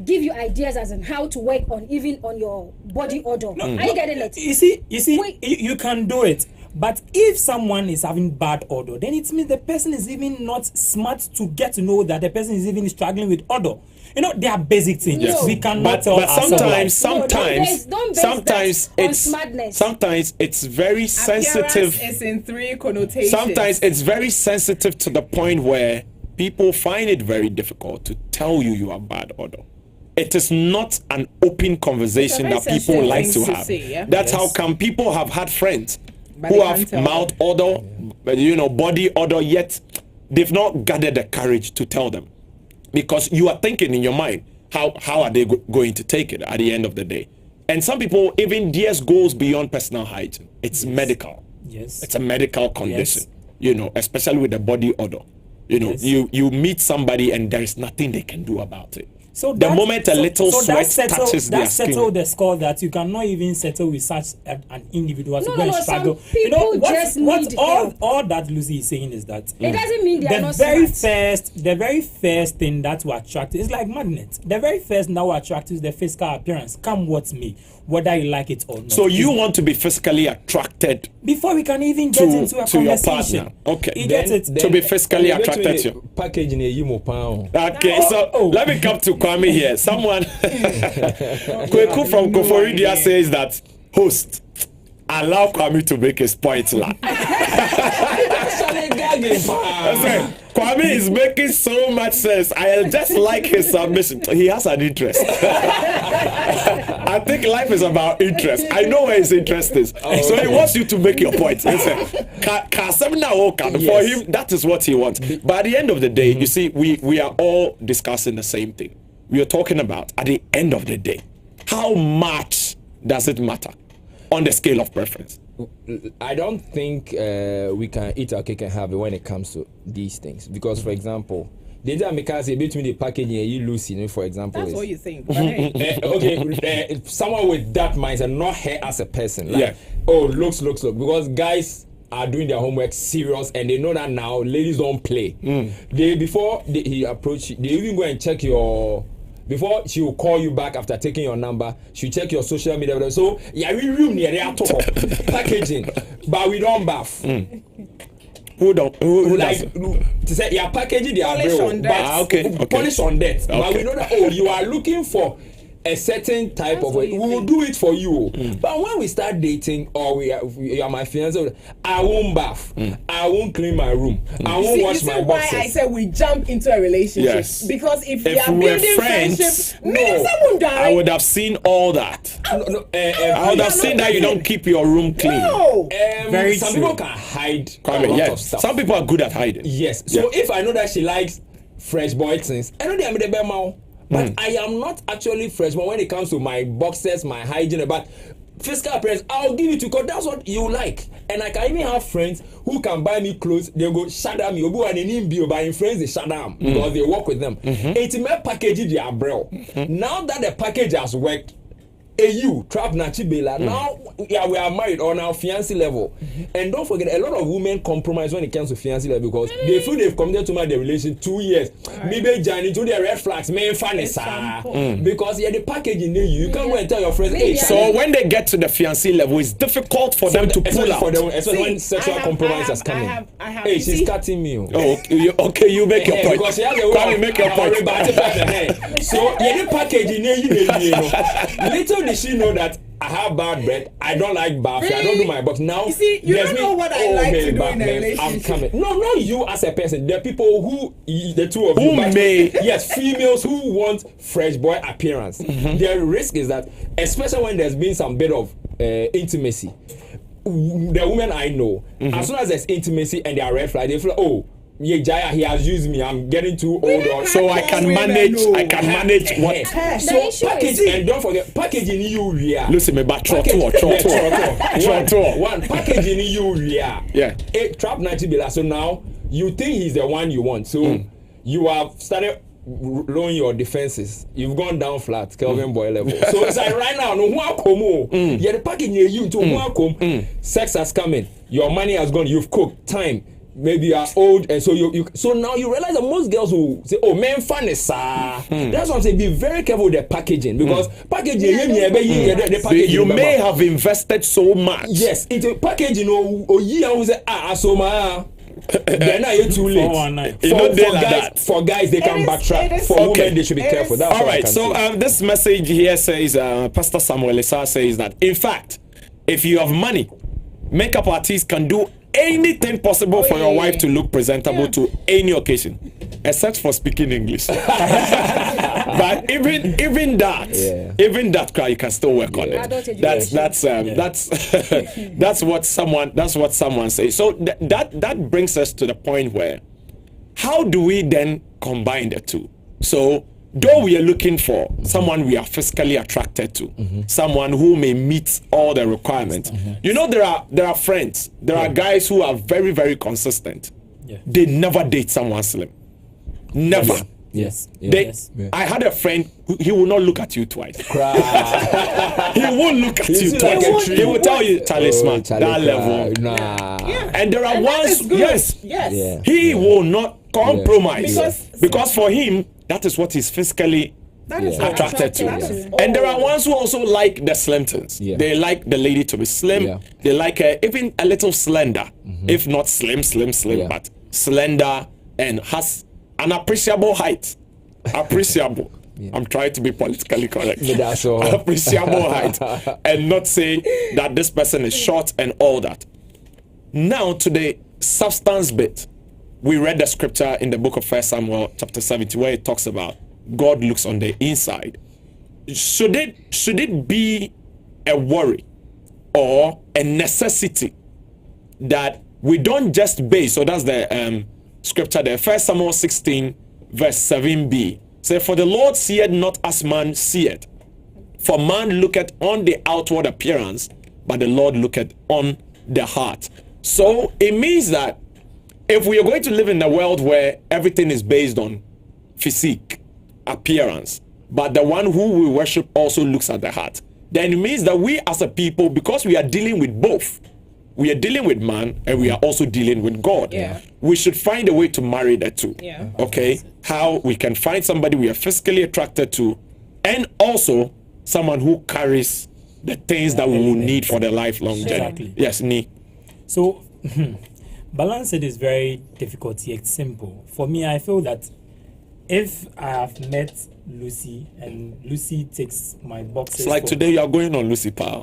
give you ideas as in how to work on even on your body odor. Are you getting it? You see, Wait. you can do it. But if someone is having bad odor, then it means the person is even not smart to get to know that the person is even struggling with odor. You know, they are basic things. Yes. We cannot But tell ourselves. sometimes don't base sometimes that on it's smartness. sometimes it's very sensitive. Appearance is in 3 connotations. Sometimes it's very sensitive to the point where people find it very difficult to tell you have bad odor. It is not an open conversation It's a that very people sensitive like thing to to have. say, yeah? That's how Yes. come people have had friends But who they have can't tell mouth odor, body odor, yet they've not gathered the courage to tell them. Because you are thinking in your mind, how are they going to take it at the end of the day? And some people, even theirs goes beyond personal hygiene. It's medical. Yes. It's a medical condition, Yes. Especially with the body odor. Yes. You meet somebody and there is nothing they can do about it. So the that- moment a little so sweat that touches their settle skin. the score that you cannot even settle with such an individual to No, go and no, some struggle. people just need help. all that Lucy is saying is that It doesn't mean they are the not very smart. the very first thing that will attract is like magnet. The very first thing that will attract is the physical appearance. Come what may, whether you like it or not. So you want to be physically attracted before we can even get into a to your conversation. partner. Okay. You get it? To be physically attracted to you. Packaging a yumo pound. Okay, so let me come to Kwame here. Someone Kweku from Koforidia says that host allow Kwame to make his point. Listen, Kwame is making so much sense. I just like his submission. He has an interest. I think life is about interest. I know where his interest is. So he wants you to make your point. Listen, for him, that is what he wants. But at the end of the day, you see, we are all discussing the same thing. We are talking about, at the end of the day, how much does it matter on the scale of preference? I don't think we can eat our cake and have it when it comes to these things. Because, for example, the time say between the packaging and you Lucy, for example, That's is, what you think. But hey, okay, someone with that mindset, not her as a person. Like, Yeah. oh, looks. Because guys are doing their homework serious and they know that now ladies don't play. He approach, they even go and check your. Before she will call you back after taking your number, she'll check your social media. So, yeah, we room near the packaging, but we don't bath. Who Like, to say, yeah, packaging the Polish umbrella, on but that. Okay. polish on that. But Okay. we know that, oh, you are looking for a certain type of way. We will do it for you. But when we start dating, or you are my fiancé, I won't bath. I won't clean my room. I won't you wash see my why boxes. I said we jump into a relationship? Yes. Because if we If are we were building friends, friendship, no, maybe someone die. I would have seen all that. I would have seen that you don't keep your room clean. No. Very some true. people can hide a Kwame, lot yeah. of stuff. Some people are good at hiding. Yes. So Yeah. if I know that she likes fresh boy things, I know they are the bear mouth. But I am not actually fresh. But when it comes to my boxes, my hygiene, but physical appearance, I'll give it to you because that's what you like. And I can even have friends who can buy me clothes. They go shadow me. Obu and in buying friends they shadow because they work with them. It's my package they are bro. Now that the package has worked, you trap Nachibela. Now, yeah, we are married on our fiancé level. And don't forget, a lot of women compromise when it comes to fiancé level because they feel they've committed to the relation 2 years. Maybe Johnny to the red flags, man, funny, because the package in you can't go and tell your friends, hey. So when they get to the fiancé level, it's difficult for them to pull out. Especially when sexual compromise has come in. Hey, she's cutting me. Oh, okay, you make your point. Because she has a way make your point. So, yeah, the package in you, little did she know that I have bad breath. I don't like bath. I don't do my box. Now, you see, you don't know what I like to do in a relationship. I'm coming. No, not you as a person. The people who, the two of you. Who may. Yes, females who want fresh boy appearance. The risk is that, especially when there's been some bit of intimacy, the women I know, as soon as there's intimacy and they are red flag, they feel like, oh, yeah, Jaya, he has used me. I'm getting too old, so I can manage. I can manage what. So package and don't forget packaging you Listen, me but one packaging you yeah. A trap 90 bila. So now you think he's the one you want. So you have started lowering your defenses. You've gone down flat, Kelvin boy level. So it's like right now, no one come. Yeah, the packaging you to one come. Sex has come in. Your money has gone. You've cooked time. Maybe you are old, and so now you realize that most girls will say, "Oh, man, fun is That's why I'm saying be very careful with the packaging because packaging the packaging. You may have invested so much. Yes, it's packaging. Oh, yeah, I say so ma. They're not too late. For guys, they can backtrack. For women, they should be careful. That's all right. So this message here says, Pastor Samuel Issa says that in fact, if you have money, makeup artists can do anything possible for your wife to look presentable to any occasion, except for speaking English. But even that cry, you can still work on it. That's what someone says. So that brings us to the point where, how do we then combine the two? So though we are looking for someone we are physically attracted to, someone who may meet all the requirements. You know, there are friends, there are guys who are very, very consistent. They never date someone slim. Never. Yes. I had a friend who, he will not look at you twice. He won't look at you twice. He will tell you, talisman, that level. And there are ones, yes. He will not compromise because for him, that is what he's physically attracted to. And there are ones who also like the slimtons. They like the lady to be slim. They like her even a little slender, if not slim, but slender and has an appreciable height. Appreciable. I'm trying to be politically correct. Appreciable height. And not say that this person is short and all that. Now to the substance bit. We read the scripture in the book of 1 Samuel chapter 70 where it talks about God looks on the inside. Should it be a worry or a necessity that we don't just base, so that's the scripture there, 1 Samuel 16 verse 7b. Say, for the Lord seeth not as man seeth. For man looketh on the outward appearance, but the Lord looketh on the heart. So it means that if we are going to live in a world where everything is based on physique, appearance, but the one who we worship also looks at the heart, then it means that we as a people, because we are dealing with both, we are dealing with man and we are also dealing with God. We should find a way to marry the two. Okay? How we can find somebody we are physically attracted to and also someone who carries the things that we will need for the lifelong journey. Yes, Nee. So balance it is very difficult yet simple. For me, I feel that if I have met Lucy and Lucy takes my boxes, it's like today you are going on Lucy Power.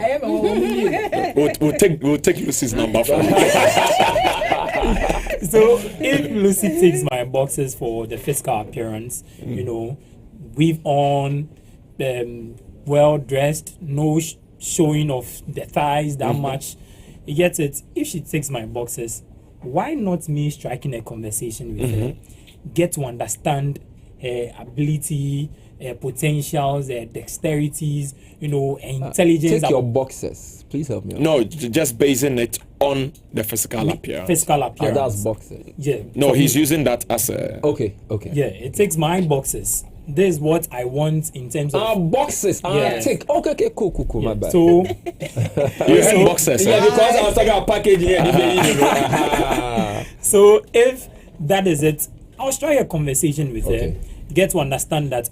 we'll take Lucy's number from you. So if Lucy takes my boxes for the physical appearance, you know, weave on, well dressed, no showing of the thighs that much, you get it. If she takes my boxes, why not me striking a conversation with her, get to understand her ability, her potentials, her dexterities, you know, intelligence. Take your boxes. Please help me out. No, just basing it on the physical appearance. Physical appearance. That's boxes. Yeah. No, he's using that as a... Okay. Yeah, it takes my boxes this is what I want in terms of boxes. Yes. Tick. Okay, cool. My bad. so You had boxes. yeah, Huh? because I was talking about packaging. Yeah, so if that is it, I'll try a conversation with Okay. her, get to understand that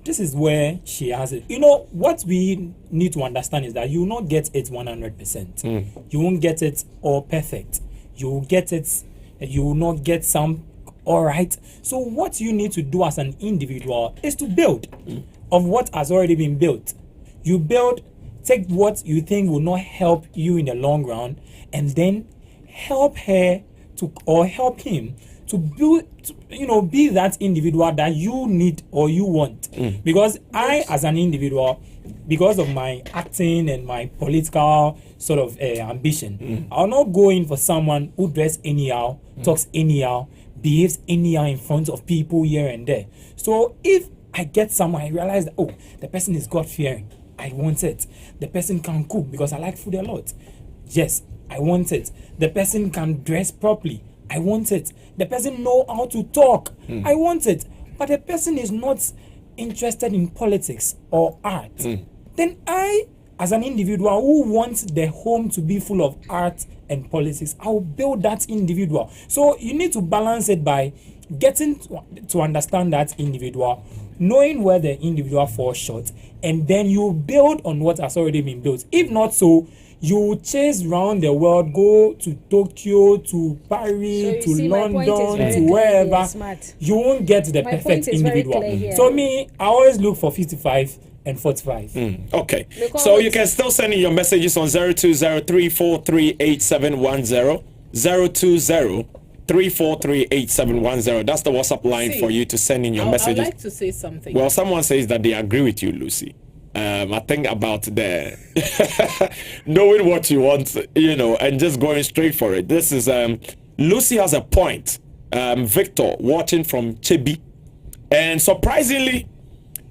this is where she has it. You know what we need to understand is that you will not get it 100%. You won't get it all perfect. You will get it. You will not get some all right. So what you need to do as an individual is to build of what has already been built. You build, take what you think will not help you in the long run, and then help her to or help him to build, be that individual that you need or you want. Because I, as an individual, because of my acting and my political sort of ambition, I'll not go in for someone who dress anyhow, talks anyhow, behaves anyhow in front of people here and there. So if I get someone, I realize that, the person is God-fearing, I want it. The person can cook because I like food a lot. Yes, I want it. The person can dress properly. I want it. The person know how to talk. I want it. But the person is not interested in politics or art. Then I, as an individual who wants the home to be full of art and politics, I will build that individual. So you need to balance it by getting to understand that individual, knowing where the individual falls short, and then you build on what has already been built. If not so, you chase around the world, go to Tokyo, to Paris, to London, to wherever. You won't get the perfect individual. So me, I always look for 55 and 45. Okay. So you can still send in your messages on 020-343-8710. 020-343-8710. That's the WhatsApp line for you to send in your messages. I'd like to say something. Well, someone says that they agree with you, Lucy. I think about the knowing what you want, and just going straight for it. This is Lucy has a point. Victor watching from Chibi, and surprisingly,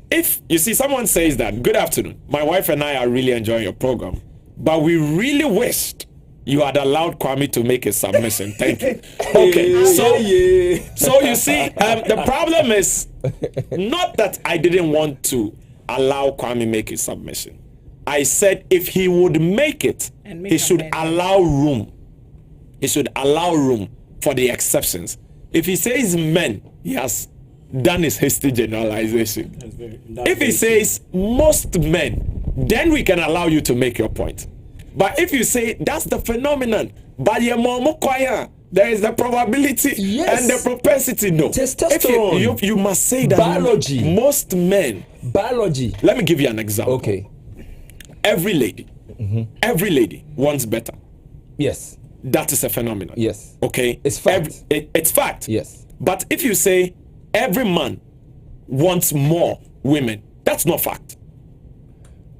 if you see someone says that, good afternoon, my wife and I are really enjoying your program, but we really wished you had allowed Kwame to make a submission. Thank you. Okay, so you see, the problem is not that I didn't want to allow Kwame make his submission. I said if he would make it, he should allow room. He should allow room for the exceptions. If he says men, he has done his hasty generalization. If he says most men, then we can allow you to make your point. But if you say that's the phenomenon, but there is the probability and the propensity. No, testosterone. You must say that biology. Most men. Biology. Let me give you an example. Okay. Every lady wants better. Yes. That is a phenomenon. Yes. Okay. It's fact. It's fact. Yes. But if you say every man wants more women, that's not fact.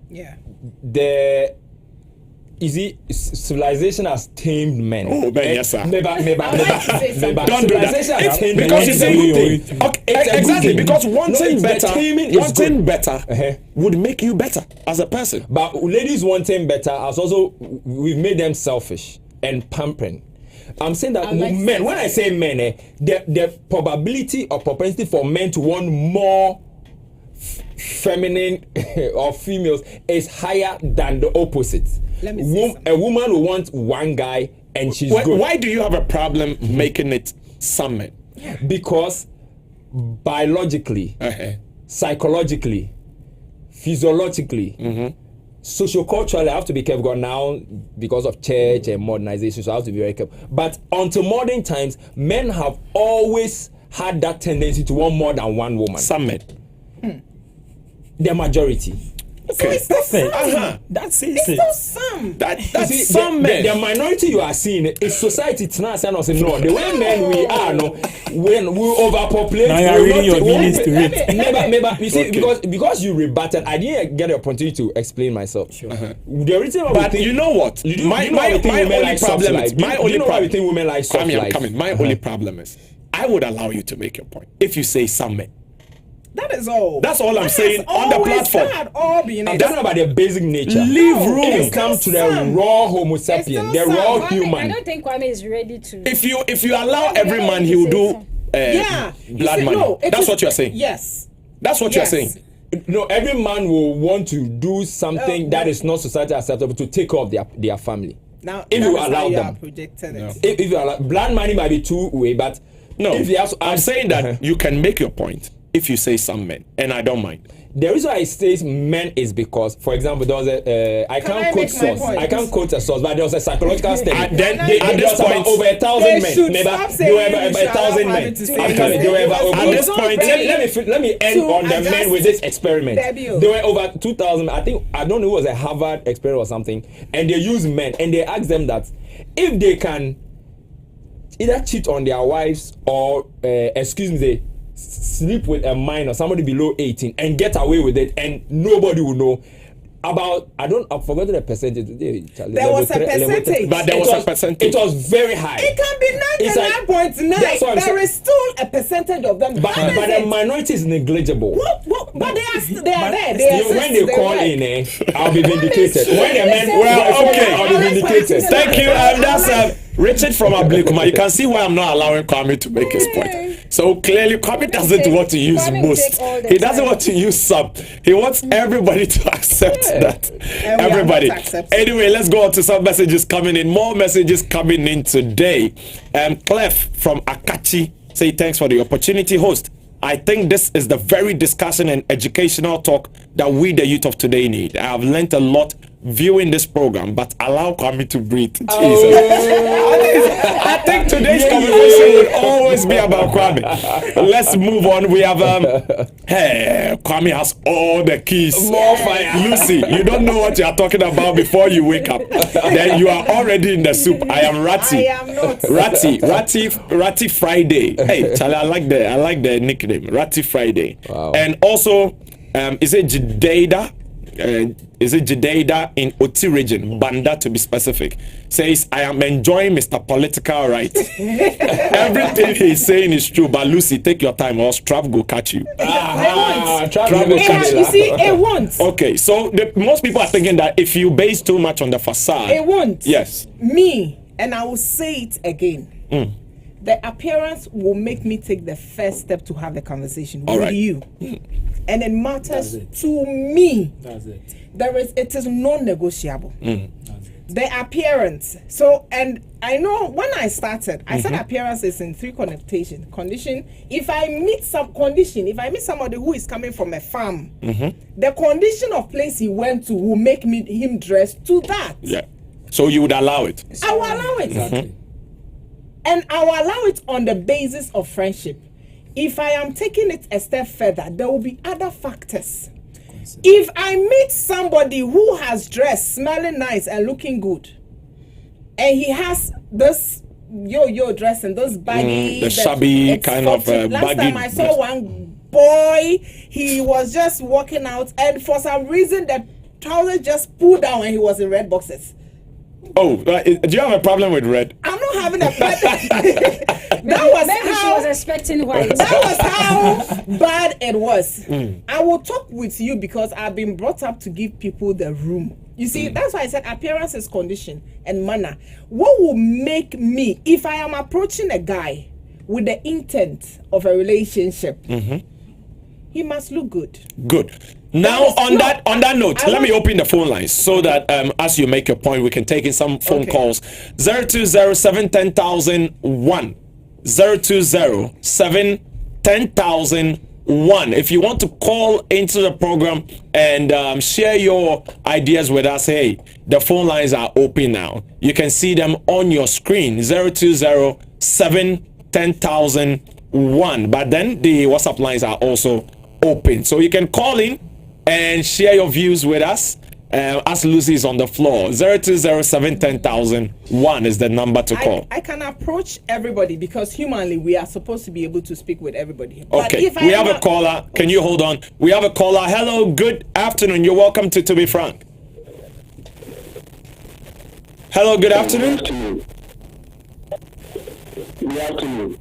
Yeah. Civilization has tamed men. Oh, man, yes, sir. Don't do that. Because you say exactly, because wanting better would make you better as a person. But ladies wanting better we've made them selfish and pampering. I'm saying that men, when I say men, the probability or propensity for men to want more feminine or females is higher than the opposite. Let me say a woman will want one guy and she's good. Why do you have a problem making it some men? Because biologically, psychologically, physiologically, socioculturally, I have to be careful now because of church and modernization, so I have to be very careful. But until modern times, men have always had that tendency to want more than one woman. Some men. The majority. Okay. So it's that's it. It's some. That's some men. The minority you are seeing is society. No, the way men we are, when we overpopulate. Now you are reading your feelings to it. Never. You see, because you rebutted, I didn't get the opportunity to explain myself. Sure. The reason why but you know what? My only problem is my only problem. We think women like soft life. I'm coming. My only problem is I would allow you to make your point if you say some men. That is all. That's all I'm saying on the platform. I'm talking about the basic nature. Leave room. If you come to the raw Homo sapien, the raw human. I don't think Kwame is ready to. If you allow every man, he will do blood money. No, that's what you're saying. Yes. That's what Yes. you're saying. No, every man will want to do something Oh, that no. is not society acceptable to take care of their family. Now, If that you is allow how you them. are projected it. If you allow, blood money might be two way, but No, if you have, I'm saying that you can make your point if you say some men, and I don't mind. the reason why I say men is because, for example, there was a I Can I can't quote make my source. point? I can't quote a source, but there was a psychological study. Then Can I- at There this was about point, over 1,000 They men. should Maybe stop they saying were you about should 1,000 allow men. having to say I'm it. telling you, they were about It was over. At this not point- ready Let me end to on the adjust men with this experiment. Debbie. There were over 2,000. I don't know, it was a Harvard experiment or something, and they used men and they asked them that if they can either cheat on their wives or they sleep with a minor, somebody below 18, and get away with it, and nobody will know. I've forgotten the percentage. There was a percentage. But there was a percentage. It was very high. It can be It's like- 99.9. That's what I'm There saying. is still a percentage of them. But How is the it? minority is negligible. But they are there. You know, when they call work. in, I'll be vindicated. When the men, Well, okay. I'll be vindicated. Thank you. That's Richard from Ablikuma. You can see why I'm not allowing Kwame to make his point. So clearly, Kwame doesn't want to use Kwame most. take all the He doesn't time. want to use some. He wants everybody to accept that. And we are Everybody. not accepting. Anyway, let's go on to some messages coming in. More messages coming in today. Clef from Akachi say thanks for the opportunity, host. I think this is the very discussion and educational talk that we, the youth of today, need. I have learnt a lot viewing this program, but allow Kwame to breathe. Jesus. I think today's conversation will always be about Kwame. Let's move on. We have hey, Kwame has all the keys. More fire. Lucy, you don't know what you are talking about before you wake up. Then you are already in the soup. I am Ratty. I am not. Ratty Friday. Hey, Charlie, I like the nickname, Ratty Friday. Wow. And also, is it Jadeda? Is it Jadeda in Oti region, Banda to be specific? Says, I am enjoying Mr. Political Right. Everything he's saying is true, but Lucy, take your time or Strap go catch you. Travel You see, it won't. Okay, so most people are thinking that if you base too much on the facade, It won't. yes. Me, and I will say it again. The appearance will make me take the first step to have the conversation All with right. you. And it matters That's it. to me. That's it. It is non-negotiable. That's it. The appearance. So, and I know when I started, I said appearance is in three connotation. Condition. If I meet somebody who is coming from a farm, the condition of place he went to will make him dress to that. Yeah. So you would allow it. I will allow it. Exactly. And I will allow it on the basis of friendship. If I am taking it a step further, there will be other factors. If I meet somebody who has dressed, smelling nice and looking good, and he has this yo dress and those baggy, the shabby it's kind of, last baggy time I saw dress. one boy, he was just walking out, and for some reason the trousers just pulled down and he was in red boxes. Oh, do you have a problem with red? I'm not having a that was Maybe she how was expecting white. that was how bad it was. I will talk with you because I've been brought up to give people the room. You see, that's why I said appearance is condition and manner. What will make me, if I am approaching a guy with the intent of a relationship, he must look good. Good. Now on that note, let me open the phone lines so that as you make your point, we can take in some phone calls. 020-710,001. 020-710,001. If you want to call into the program and share your ideas with us, hey, the phone lines are open now. You can see them on your screen. 020-710,001. But then the WhatsApp lines are also open, so you can call in and share your views with us. As Lucy is on the floor, 020-710,001 is the number to call. I can approach everybody because humanly we are supposed to be able to speak with everybody. But Okay, if I we am have a caller. Can you hold on? We have a caller. Hello, good afternoon. You're welcome to Be Frank. Hello, good afternoon. Good afternoon.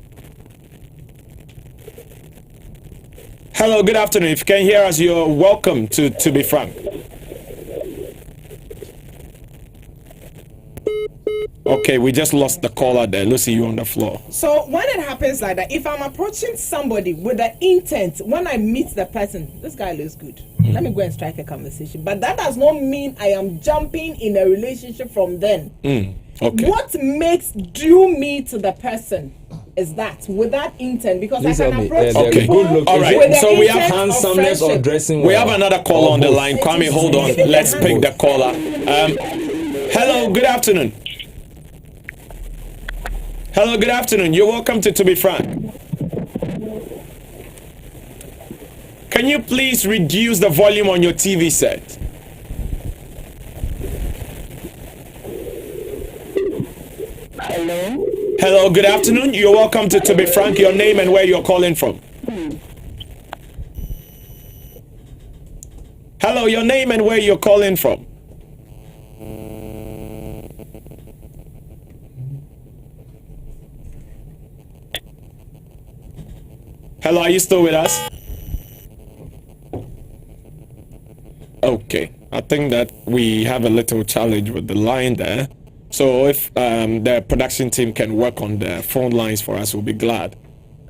Hello, good afternoon. If you can hear us, you're welcome to Be Frank. Okay, we just lost the caller there. Lucy, you on the floor. So when it happens like that, if I'm approaching somebody with the intent, when I meet the person, this guy looks good. Let me go and strike a conversation. But that does not mean I am jumping in a relationship from then. Okay. What makes drew me to the person is that with that intent, because I can approach Okay. people Good look. All right. with the So we have intent of handsomeness or friendship. dressing We well. have another caller on the both. line. Kwame, hold on. Let's pick the caller. Hello, good afternoon. Hello, good afternoon. You're welcome to Be Frank. Can you please reduce the volume on your TV set? Hello. Hello, good afternoon. You're welcome to Be Frank. Your name and where you're calling from. Hello, your name and where you're calling from. Hello, are you still with us? Okay, I think that we have a little challenge with the line there. So if the production team can work on the phone lines for us, we'll be glad.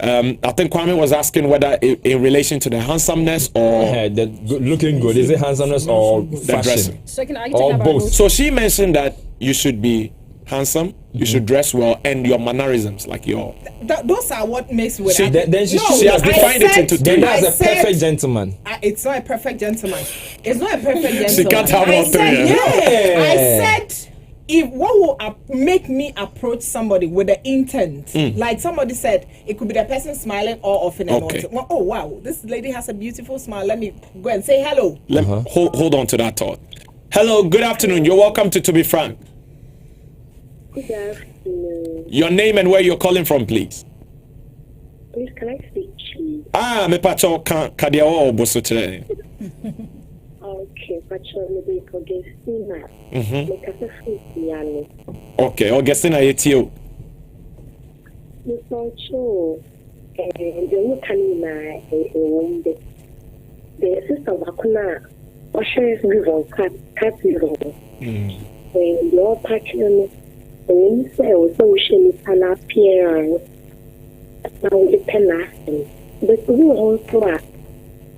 I think Kwame was asking whether in relation to the handsomeness or looking good. Is it handsomeness or the fashion? dressing. So can I Or talk about both. those? So she mentioned that you should be handsome, you should dress well, and your mannerisms, like your... Those are what makes with She- Then she she has defined it into Then three. that's I a said- perfect gentleman. It's not a perfect gentleman. It's not a perfect gentleman. She can't have I all said, three, no, yeah. I said, if what will make me approach somebody with the intent, like somebody said, it could be the person smiling or offering an Okay. well, oh wow, this lady has a beautiful smile. Let me go and say hello. Hold on to that thought. Hello, good afternoon. You're welcome to Be Frank. Good afternoon. Your name and where you're calling from, please. Please, can I speak to you? Me pacho kadia o boso chere. Okay, but you're maybe Augustina. Make us a food, Yanni. Okay, Augustina yetio. You saw Cho. And you can in a the sister Wakuna. Or shares live on cat live on. When you're patching, when you say, so we should an appearance. Now the pen but we also are.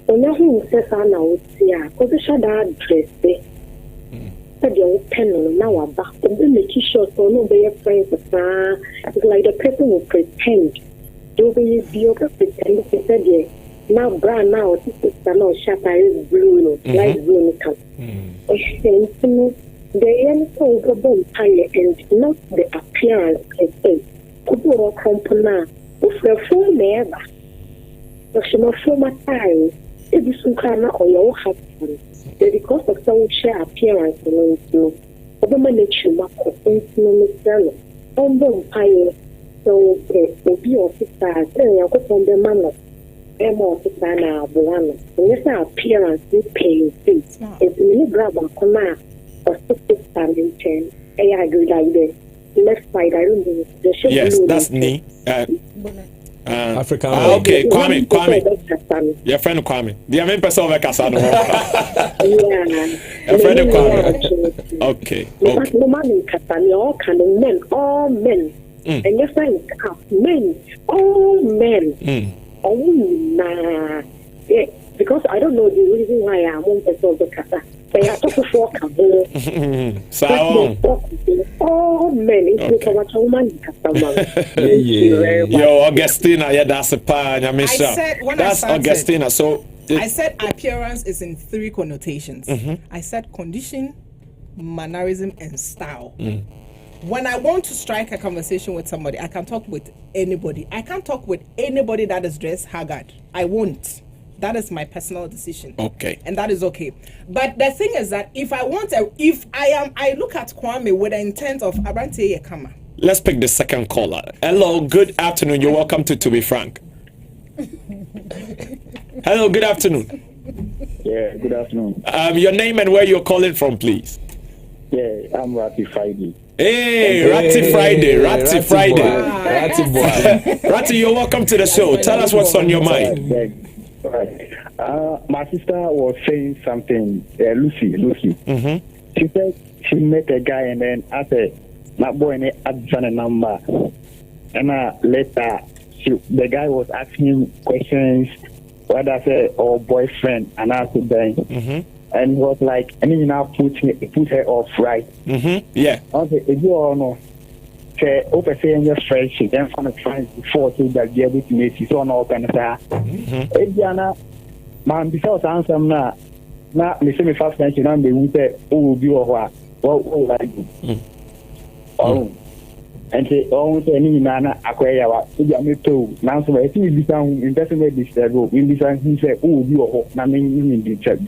When you say, I know it's here, because the shadow dress. But you're pen now about the make sure so nobody friends. It's like the person will pretend. You'll be pretend to say, now brown now this is now shatter is blue, light blue. The end so go and not the appearance per se. People company with the full never. But you know, for my time, it is some kind of your husband. Because of some share appearance, you know, the manager, my intimate on the pile. So, the be officer, saying, I got on the manner. More than a one. Yes, appearance, you pay things. It's really grab a command or 60 standing 10. I agree like this. Left side, I don't know. The shape Yes, blue that's is- me. African. Okay, One Kwame. person that's Your friend Kwame. The main person over Kasano. Yeah. A friend of Kwame. Kwame. Okay. Because no man in Katani, all kind of men, all men. And yes, I men, all men. Oh, nah. Yeah, because I don't know the reason why I'm on the top of the Kata. They are talking for Kabo. So, all men, it's a much woman Kata. yo, Augustina, yeah, that's a pan. I said when I that's started- Augustina. So, I said appearance is in three connotations. I said condition, mannerism, and style. When I want to strike a conversation with somebody, I can talk with anybody. I can't talk with anybody that is dressed haggard. I won't. That is my personal decision. Okay. And that is okay. But the thing is that if I look at Kwame with the intent of Abante Yekama. Let's pick the second caller. Hello, good afternoon. You're welcome to Be Frank. Hello, good afternoon. Yeah, good afternoon. Your name and where you're calling from, please. Yeah, I'm Ratty Friday. Hey, Ratty Friday, Ratty Friday. Ratty boy. Ratty, you're welcome to the show. Tell us what's on your mind. Yeah, right. My sister was saying something, Lucy. Mm-hmm. She said she met a guy and then I said, That boy ne add a number. And later, the guy was asking questions, whether I say or boyfriend, and I said then. And he was like, and then you now put her off, right? Yeah. Okay, if you all know, say, over saying your friendship, then from the friends before, so that you're able to make you so no kind of that. If you're man, besides answer, now, me say me first mention, and they will say, who will be or what will like? Oh. And say, oh, any man, acquire what you are me too. Now, so I think we become investment disturb. We become, he said, oh, you are not mean disturb.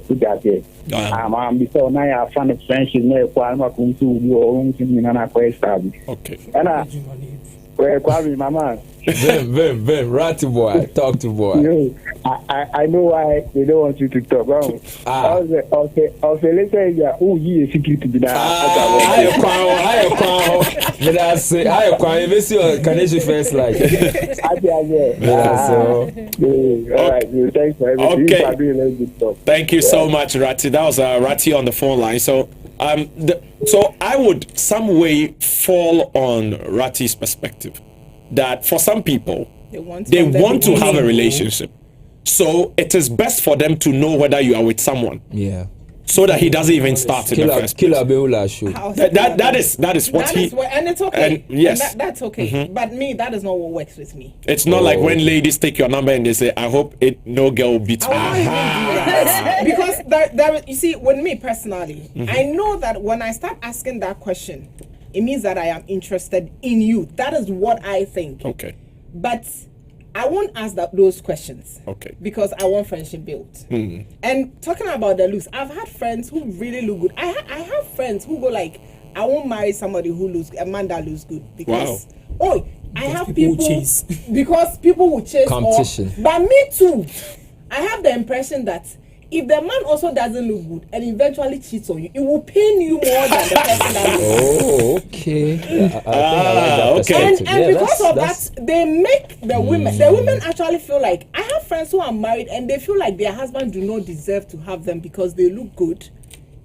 Put that there. I'm before now, I found a friendship, no, I'm not going to your own thing in an acquire. Okay. And where Kwame, Mama. Vim, ratty boy, talk to boy. You, I know why they don't want you to talk. I'll say, let's say, oh, he is secret to be there. I acquire. But I say, I acquire. Miss your Canadian face like. All right, thanks for everything. Okay. You are doing a good job. Thank you so much, Ratty. That was Ratty on the phone line. So, so I would some way fall on Ratty's perspective that for some people they want to have a relationship, so it is best for them to know whether you are with someone. Yeah. So that he doesn't even start in the first place. That is what he. And it's okay. And yes, and that's okay. But me, that is not what works with me. It's not like when ladies take your number and they say, "I hope no girl beats me." Because there, you see, with me personally, I know that when I start asking that question, it means that I am interested in you. That is what I think. Okay. But I won't ask those questions. Okay. Because I want friendship built. And talking about the looks, I've had friends who really look good. I have friends who go like, I won't marry somebody who looks a man that looks good because I have people because people will chase competition. But me too. I have the impression that if the man also doesn't look good and eventually cheats on you, it will pain you more than the person that looks good. Oh, okay. I think I like that perspective. And because of that, they make the women actually feel like, I have friends who are married and they feel like their husband do not deserve to have them because they look good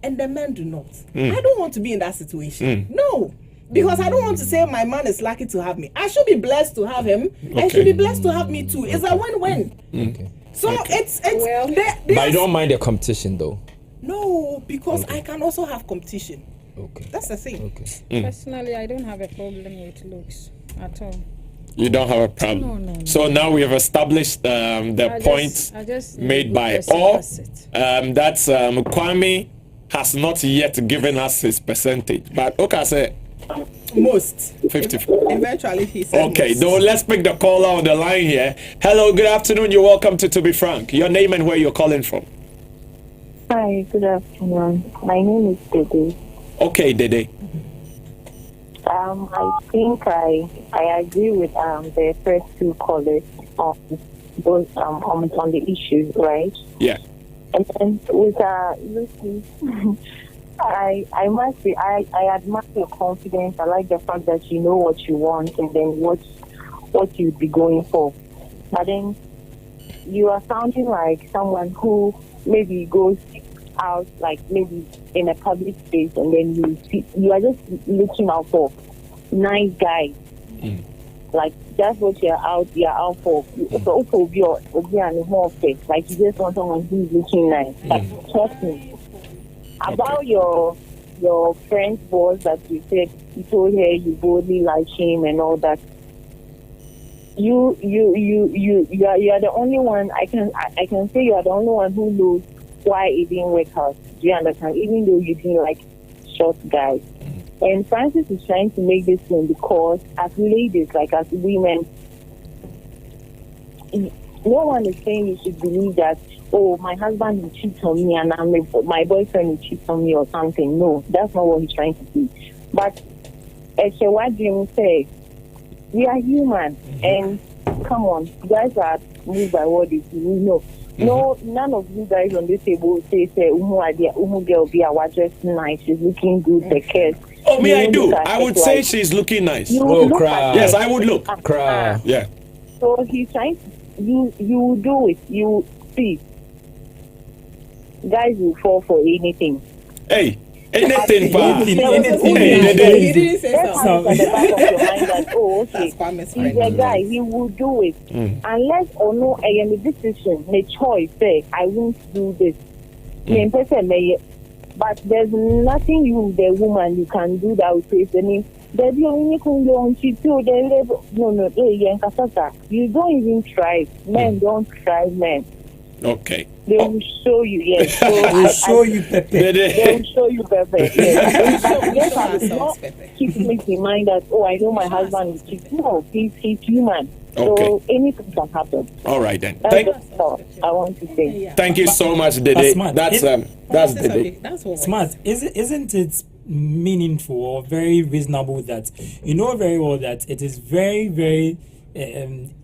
and the men do not. I don't want to be in that situation. No. Because I don't want to say my man is lucky to have me. I should be blessed to have him and should be blessed to have me too. It's a win-win. Okay. So it's well, but I don't mind the competition though. No, because I can also have competition. Okay. That's the thing. Okay. Personally, I don't have a problem with looks at all. You don't have a problem. No. So now we have established the point made by all. That's Kwame has not yet given us his percentage, but okay, say most 50. Eventually, he said. Okay, most. so let's pick the caller on the line here. Hello, good afternoon. You're welcome to Be Frank. Your name and where you're calling from. Hi, good afternoon. My name is Dede. Okay, Dede. I think I agree with the first two callers on both on the issue, right? Yeah. And then with Lucy, I must say I admire your confidence. I like the fact that you know what you want and then what you'd be going for. But then you are sounding like someone who maybe goes out, like maybe in a public space, and then you are just looking out for nice guys. Like that's what you're out for. So like you just want someone who's looking nice. But trust me. About your friend's boss that you said you told her you boldly like him and all that. You are the only one I can say you are the only one who knows why it didn't work out. Do you understand? Even though you didn't like short guys. And Francis is trying to make this thing because as ladies, like as women, no one is saying you should believe that, oh, my husband will cheat on me and my boyfriend will cheat on me or something. No, that's not what he's trying to do. But as what Jim said, we are human. And come on, you guys are moved by what they see. No, none of you guys on this table say, girl be our dressed nice, she's looking good, the kids. Oh, me, I do. I would say she's looking nice. Cry. Yes, I would look. Cry. Yeah. So he's trying to, you do it. You see, guys will fall for anything. Hey, Anything, pa. Anything. Hey, He didn't say Let's so. have it at the back of your mind that, oh, okay, That's Kwame's he's friend. a guy, he will do it. Unless or no, I am a decision, a choice, say, I won't do this. But there's nothing you, the woman, you can do that will face any. Baby, only can go on cheat too. No, you don't even try. Men don't try, men. Okay. They will show you, yes. So We'll show you, Pepe. they will show you, Pepe. Yes. But yes, I would Show us not Pepe. keep in mind that, oh, I know my husband is cheat. No, he's human. So Okay. anything can happen. All right then. That's all I want to say. Thank you so much, Dede. Smart. That's Dede. That's what. Smart. Isn't it meaningful or very reasonable that you know very well that it is very, very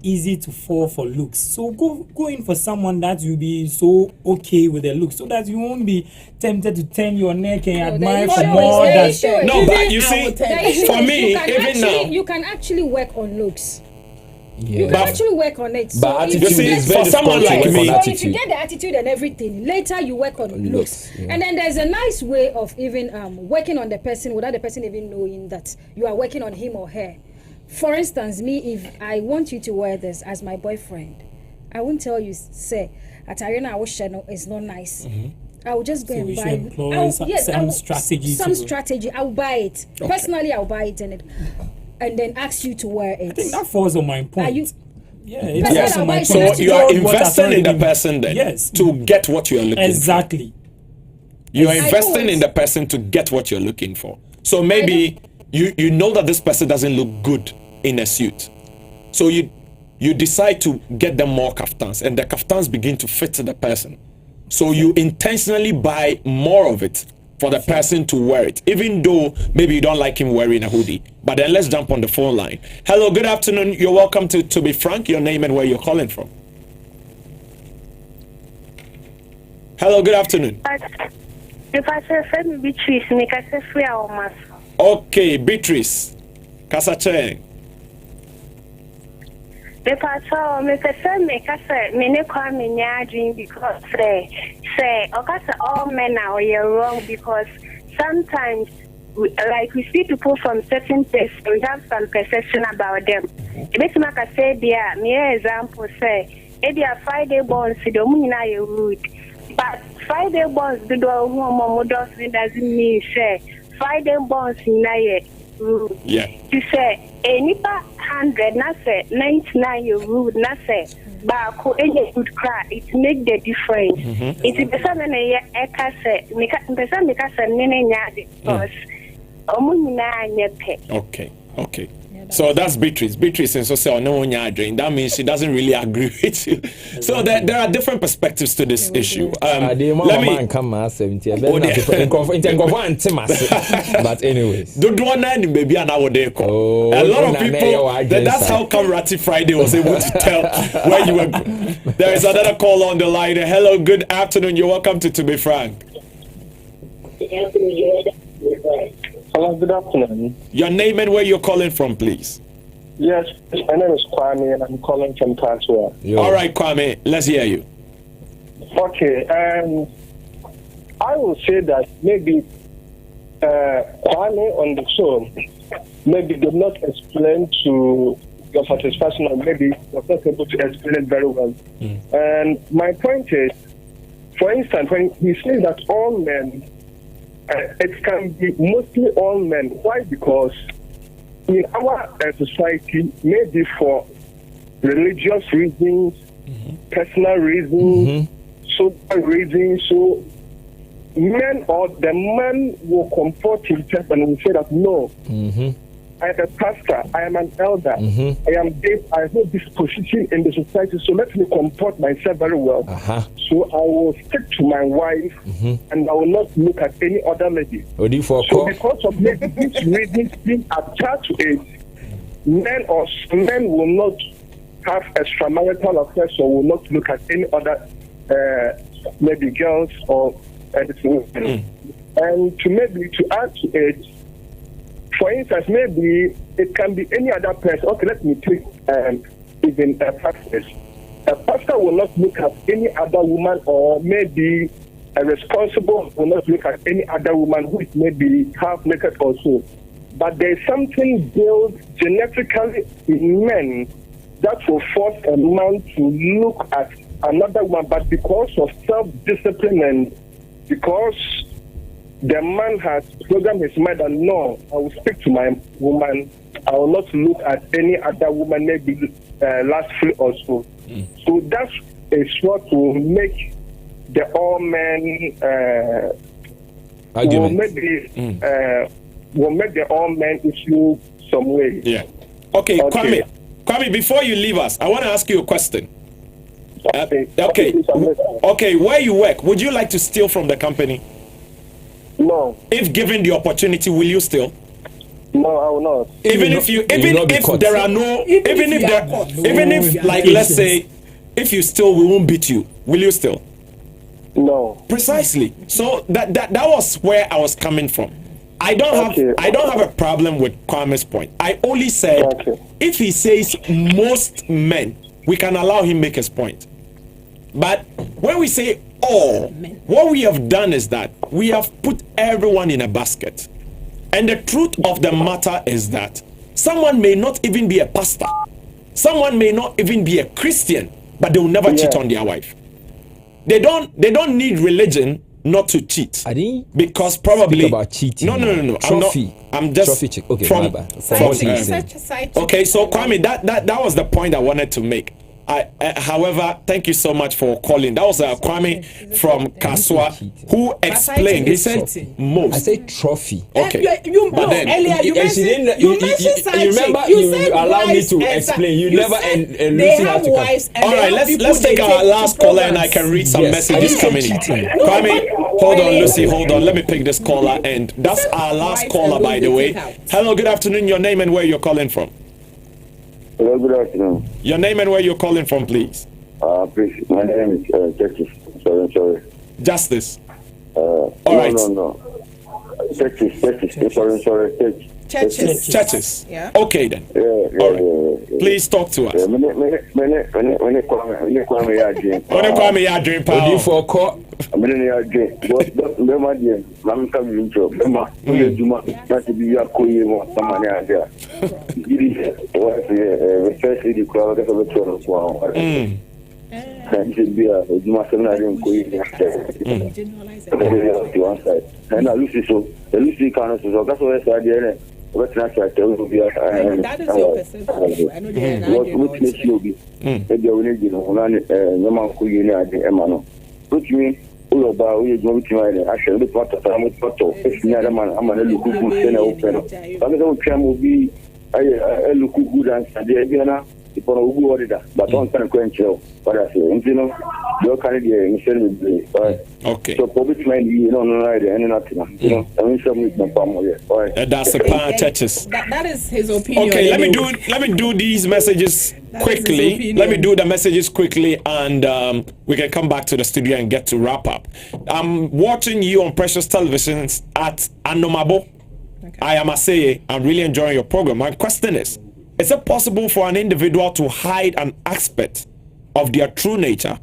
easy to fall for looks? So go in for someone that you'll be so okay with their looks, so that you won't be tempted to turn your neck and admire for more. That No, but you see, for me, even now, you can actually work on looks. Yeah. You can actually work on it. So But if attitude you is get- very for someone difficult to like work me- on so if you attitude. get the attitude and everything, later you work on looks. Looks, yeah. And then there's a nice way of even working on the person without the person even knowing that you are working on him or her. For instance, me, if I want you to wear this as my boyfriend, I won't tell you, say, Atarina Awosheno is not nice. I will just go So and we buy should it. employ I will- some I will- strategy Some to- strategy. I'll buy it. Personally, I'll buy it and then ask you to wear it. I think that falls on my point. Are you- Yeah, it Personally, falls on my I'll point. so buy it. you are What investing in the authority- person then Yes. to get what you are looking for. Exactly. You are I investing know in it. the person to get what you're looking for. So maybe you know that this person doesn't look good in a suit. So you decide to get them more kaftans, and the kaftans begin to fit the person. So you intentionally buy more of it for the person to wear it, even though maybe you don't like him wearing a hoodie. But then let's jump on the phone line. Hello, good afternoon. You're welcome to Be Frank. Your name and where you're calling from. Hello, good afternoon. If I say friend Beatrice, make I say free our mass. Okay, Beatrice. Kasache. If I saw Mr. Friend, make I say, me ne kwa me nyadrin because say, okay, all men are wrong because sometimes, we see people from certain places, we have some perception about them. If I say, there, me example say, if they are Friday born, see the moon are rude. But Friday bonds do doesn't mean say Friday bonds in rude. Yeah. To say nipa 100 na say 99 you rude na say but any good cry it make the difference. It is the same na eka say make say nene nyade because omu na nyepe. Okay. So that's Beatrice. Beatrice and so say oh, no one that means she doesn't really agree with you. So there are different perspectives to this issue. Let me come Oh, but anyways. don't want any baby and our day call. Oh, A lot of na- na- people your that's how come Ratty Friday was able to tell where you were. There is another call on the line. Hello, good afternoon. You're welcome to Be Frank. Hello, good afternoon. Your name and where you're calling from, please. Yes, my name is Kwame and I'm calling from Katua. All right, Kwame, let's hear you. Okay, I will say that maybe Kwame on the show maybe did not explain to your satisfaction, or maybe was not able to explain it very well. And my point is, for instance, when he says that all men, it can be mostly all men. Why? Because in our society, maybe for religious reasons, personal reasons, social reasons, so men or the man will comport himself and will say that no, I am a pastor, I am an elder, I am this, I hold this position in the society, so let me comport myself very well. So I will stick to my wife and I will not look at any other lady. So because of maybe these reasons being attached to it, men will not have extramarital affairs or will not look at any other maybe girls or anything. And to add to it, for instance, maybe it can be any other person. Okay, let me take even a pastor. A pastor will not look at any other woman or maybe a responsible will not look at any other woman who is maybe half naked or so. But there's something built genetically in men that will force a man to look at another woman, but because of self-discipline and because the man has programmed his mind that no, I will speak to my woman, I will not look at any other woman, maybe lastly or so. So that is what will make the all men argument. Will make the all men issue some way. Yeah. Okay. Kwame, before you leave us, I want to ask you a question. Okay. Where you work, would you like to steal from the company? No. If given the opportunity, will you steal? No, I will not. Even if let's say, if you steal, we won't beat you. Will you steal? No. Precisely. So that was where I was coming from. I don't have a problem with Kwame's point. I only said if he says most men, we can allow him make his point. But when we say all, what we have done is that we have put everyone in a basket. And the truth of the matter is that someone may not even be a pastor. Someone may not even be a Christian, but they will never cheat on their wife. They don't need religion not to cheat. I didn't because probably speak about cheating. No. Trophy. I'm just trophy check. Okay, from okay. So Kwame, that was the point I wanted to make. However, thank you so much for calling. That was Kwame from Kaswa who explained. He said most. I said trophy. Okay. But then earlier you mentioned you remember you allowed me to explain. You never they have wives. All right, let's take our last caller and I can read some messages coming in. Kwame, hold on, Lucy, hold on. Let me pick this caller, and that's our last caller, by the way. Hello, good afternoon. Your name and where you're calling from? Hello, good afternoon. Your name and where you're calling from, please. Please, my name is Justice. Sorry. Justice. All right. No. Justice. Sorry. Churches. Yeah. Okay then. Yeah. Please talk to us. For court. That is your perception. I know Okay. So That's a part churches. That is his opinion. Okay, let me do these messages quickly. Let me do the messages quickly, and we can come back to the studio and get to wrap up. I'm watching you on Precious Televisions at Anomabo. I am Aseye. I'm really enjoying your program. My question is it possible for an individual to hide an aspect of their true nature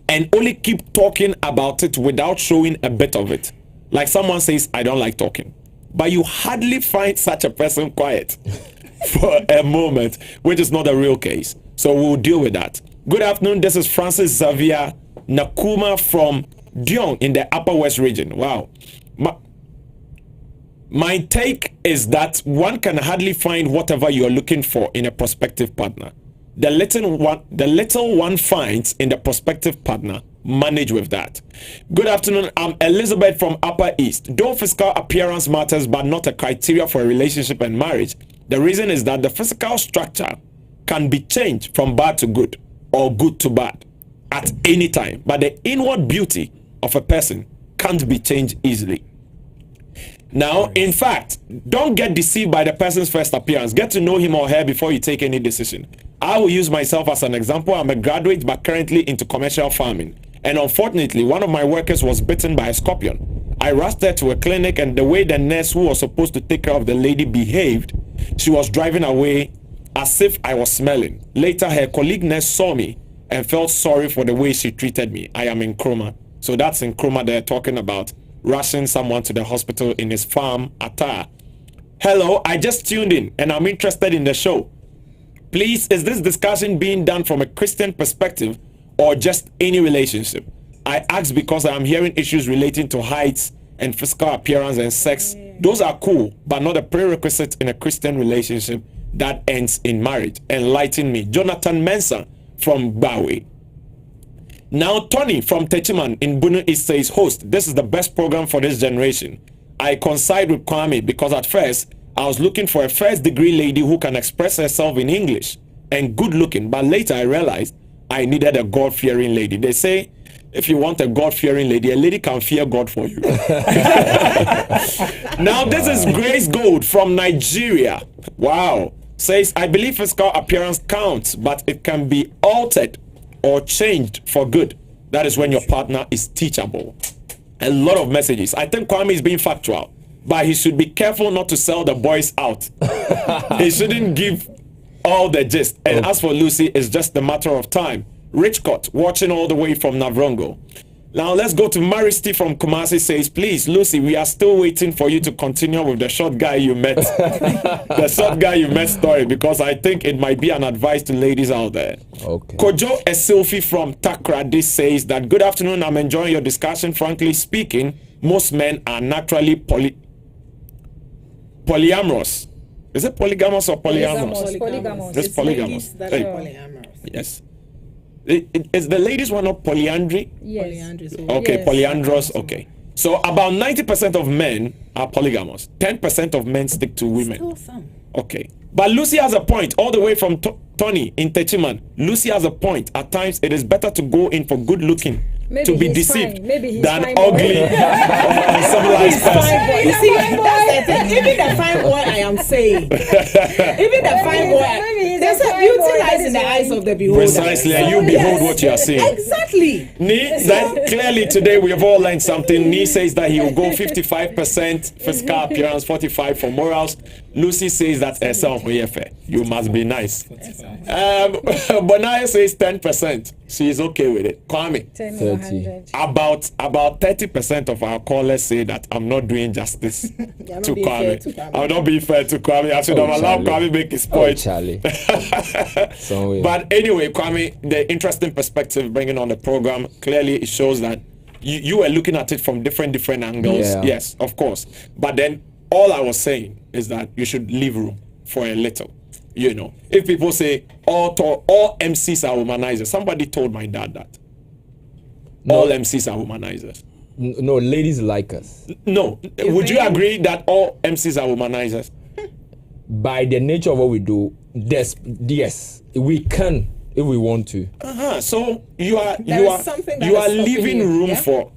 and only keep talking about it without showing a bit of it? Like someone says, I don't like talking, but you hardly find such a person quiet for a moment, which is not a real case. So we'll deal with that. Good afternoon. This is Francis Xavier Nakuma from Dion in the Upper West region. Wow. My take is that one can hardly find whatever you are looking for in a prospective partner. The little one finds in the prospective partner, manage with that. Good afternoon. I'm Elizabeth from Upper East. Though physical appearance matters but not a criteria for a relationship and marriage, the reason is that the physical structure can be changed from bad to good or good to bad at any time, but the inward beauty of a person can't be changed easily. Now, in fact, don't get deceived by the person's first appearance. Get to know him or her before you take any decision. I will use myself as an example. I'm a graduate but currently into commercial farming. And unfortunately, one of my workers was bitten by a scorpion. I rushed her to a clinic, and the way the nurse who was supposed to take care of the lady behaved, she was driving away as if I was smelling. Later, her colleague nurse saw me and felt sorry for the way she treated me. I am in Nkrumah. So that's in Kroma. They're talking about rushing someone to the hospital in his farm attire. Hello, I just tuned in and I'm interested in the show. Please, is this discussion being done from a Christian perspective or just any relationship? I ask because I am hearing issues relating to heights and physical appearance and sex. Those are cool, but not a prerequisite in a Christian relationship that ends in marriage. Enlighten me. Jonathan Mensah from Bawe. Now, Tony from Techiman in Bunu East says, host, this is the best program for this generation. I coincide with Kwame because at first, I was looking for a first degree lady who can express herself in English and good looking, but later I realized I needed a God-fearing lady. They say, if you want a God-fearing lady, a lady can fear God for you. Now, this is Grace Gold from Nigeria. Wow. Says, I believe physical appearance counts, but it can be altered or changed for good. That is when your partner is teachable. A lot of messages. I think Kwame is being factual, but he should be careful not to sell the boys out. He shouldn't give all the gist. And as for Lucy, it's just a matter of time. Richcott, watching all the way from Navrongo. Now let's go to Maristi from Kumasi. Says, please, Lucy, we are still waiting for you to continue with the short guy you met. The short guy you met story, because I think it might be an advice to ladies out there. Okay. Kojo Esilfi from Takra, this says that, good afternoon, I'm enjoying your discussion. Frankly speaking, most men are naturally polyamorous. Is it polygamous or polyamorous? Polygamous. It's polygamous. That are polyamorous. Yes. Is the ladies one of polyandry? Yes. Polyandrous. Okay, Yes. polyandrous. Okay. So about 90% of men are polygamous. 10% of men stick to women. Still some. Okay. But Lucy has a point, all the way from Tony in Techiman. Lucy has a point. At times, it is better to go in for good looking Maybe to be he's deceived fine. Maybe he's than fine, boy. ugly or uncivilized person. Fine boy. You see, that's the thing. Even the fine boy I am saying. Even the fine boy. Maybe he's There's a a fine beauty boy, lies that in is the why. eyes of the beholder. Precisely, and you behold what you are seeing. Exactly. Then clearly today we have all learned something. Nee says that he will go 55% physical appearance, 45% for morals. Lucy says that you must be nice. Bonaya says 10%. She is okay with it. Kwame, 10 30. or 100. about 30% of our callers say that I'm not doing justice not to being fair Kwame. to Kwame. I'm not being fair to Kwame. I should have allowed Charlie. Kwame make his Oh, point. Charlie. Somewhere. But anyway, Kwame, the interesting perspective bringing on the program, clearly it shows that you were looking at it from different angles. Yeah. Yes, of course. But then all I was saying is that you should leave room for a little. You know, if people say all MCs are womanizers, somebody told my dad that. All MCs are womanizers. No, ladies like us. No, would you agree that all MCs are womanizers? By the nature of what we do, yes, we can if we want to. So you are something that you is are leaving stopping you, room yeah? for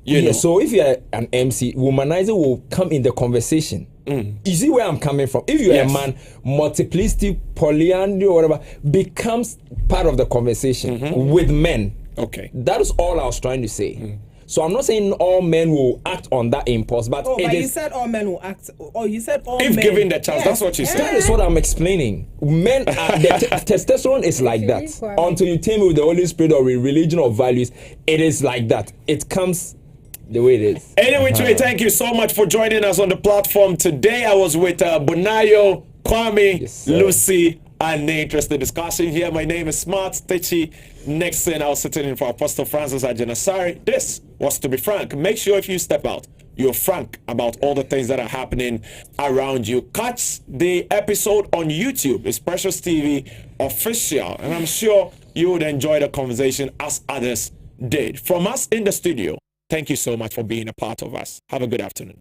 you know. So if you're an MC, womanizer will come in the conversation. You see where I'm coming from? If you're Yes. a man, multiplicity, polyandry, or whatever becomes part of the conversation with men. Okay. That is all I was trying to say. So I'm not saying all men will act on that impulse, but Oh, it but you is. said all men will act. Oh, you said all If men. given the chance, that's what you That said. is what I'm explaining. Men, testosterone is like that. Until you tame me with the Holy Spirit or with religion or values, it is like that. It comes the way it is. Anyway, Trey, thank you so much for joining us on the platform today. I was with Bonayo, Kwame, Yes, sir. Lucy, and the interesting discussion here. My name is Smart Techi. Next thing, I was sitting in for Apostle Francis Ajanasari. This was To Be Frank. Make sure if you step out, you're frank about all the things that are happening around you. Catch the episode on YouTube. It's Precious TV Official. And I'm sure you would enjoy the conversation as others did. From us in the studio, thank you so much for being a part of us. Have a good afternoon.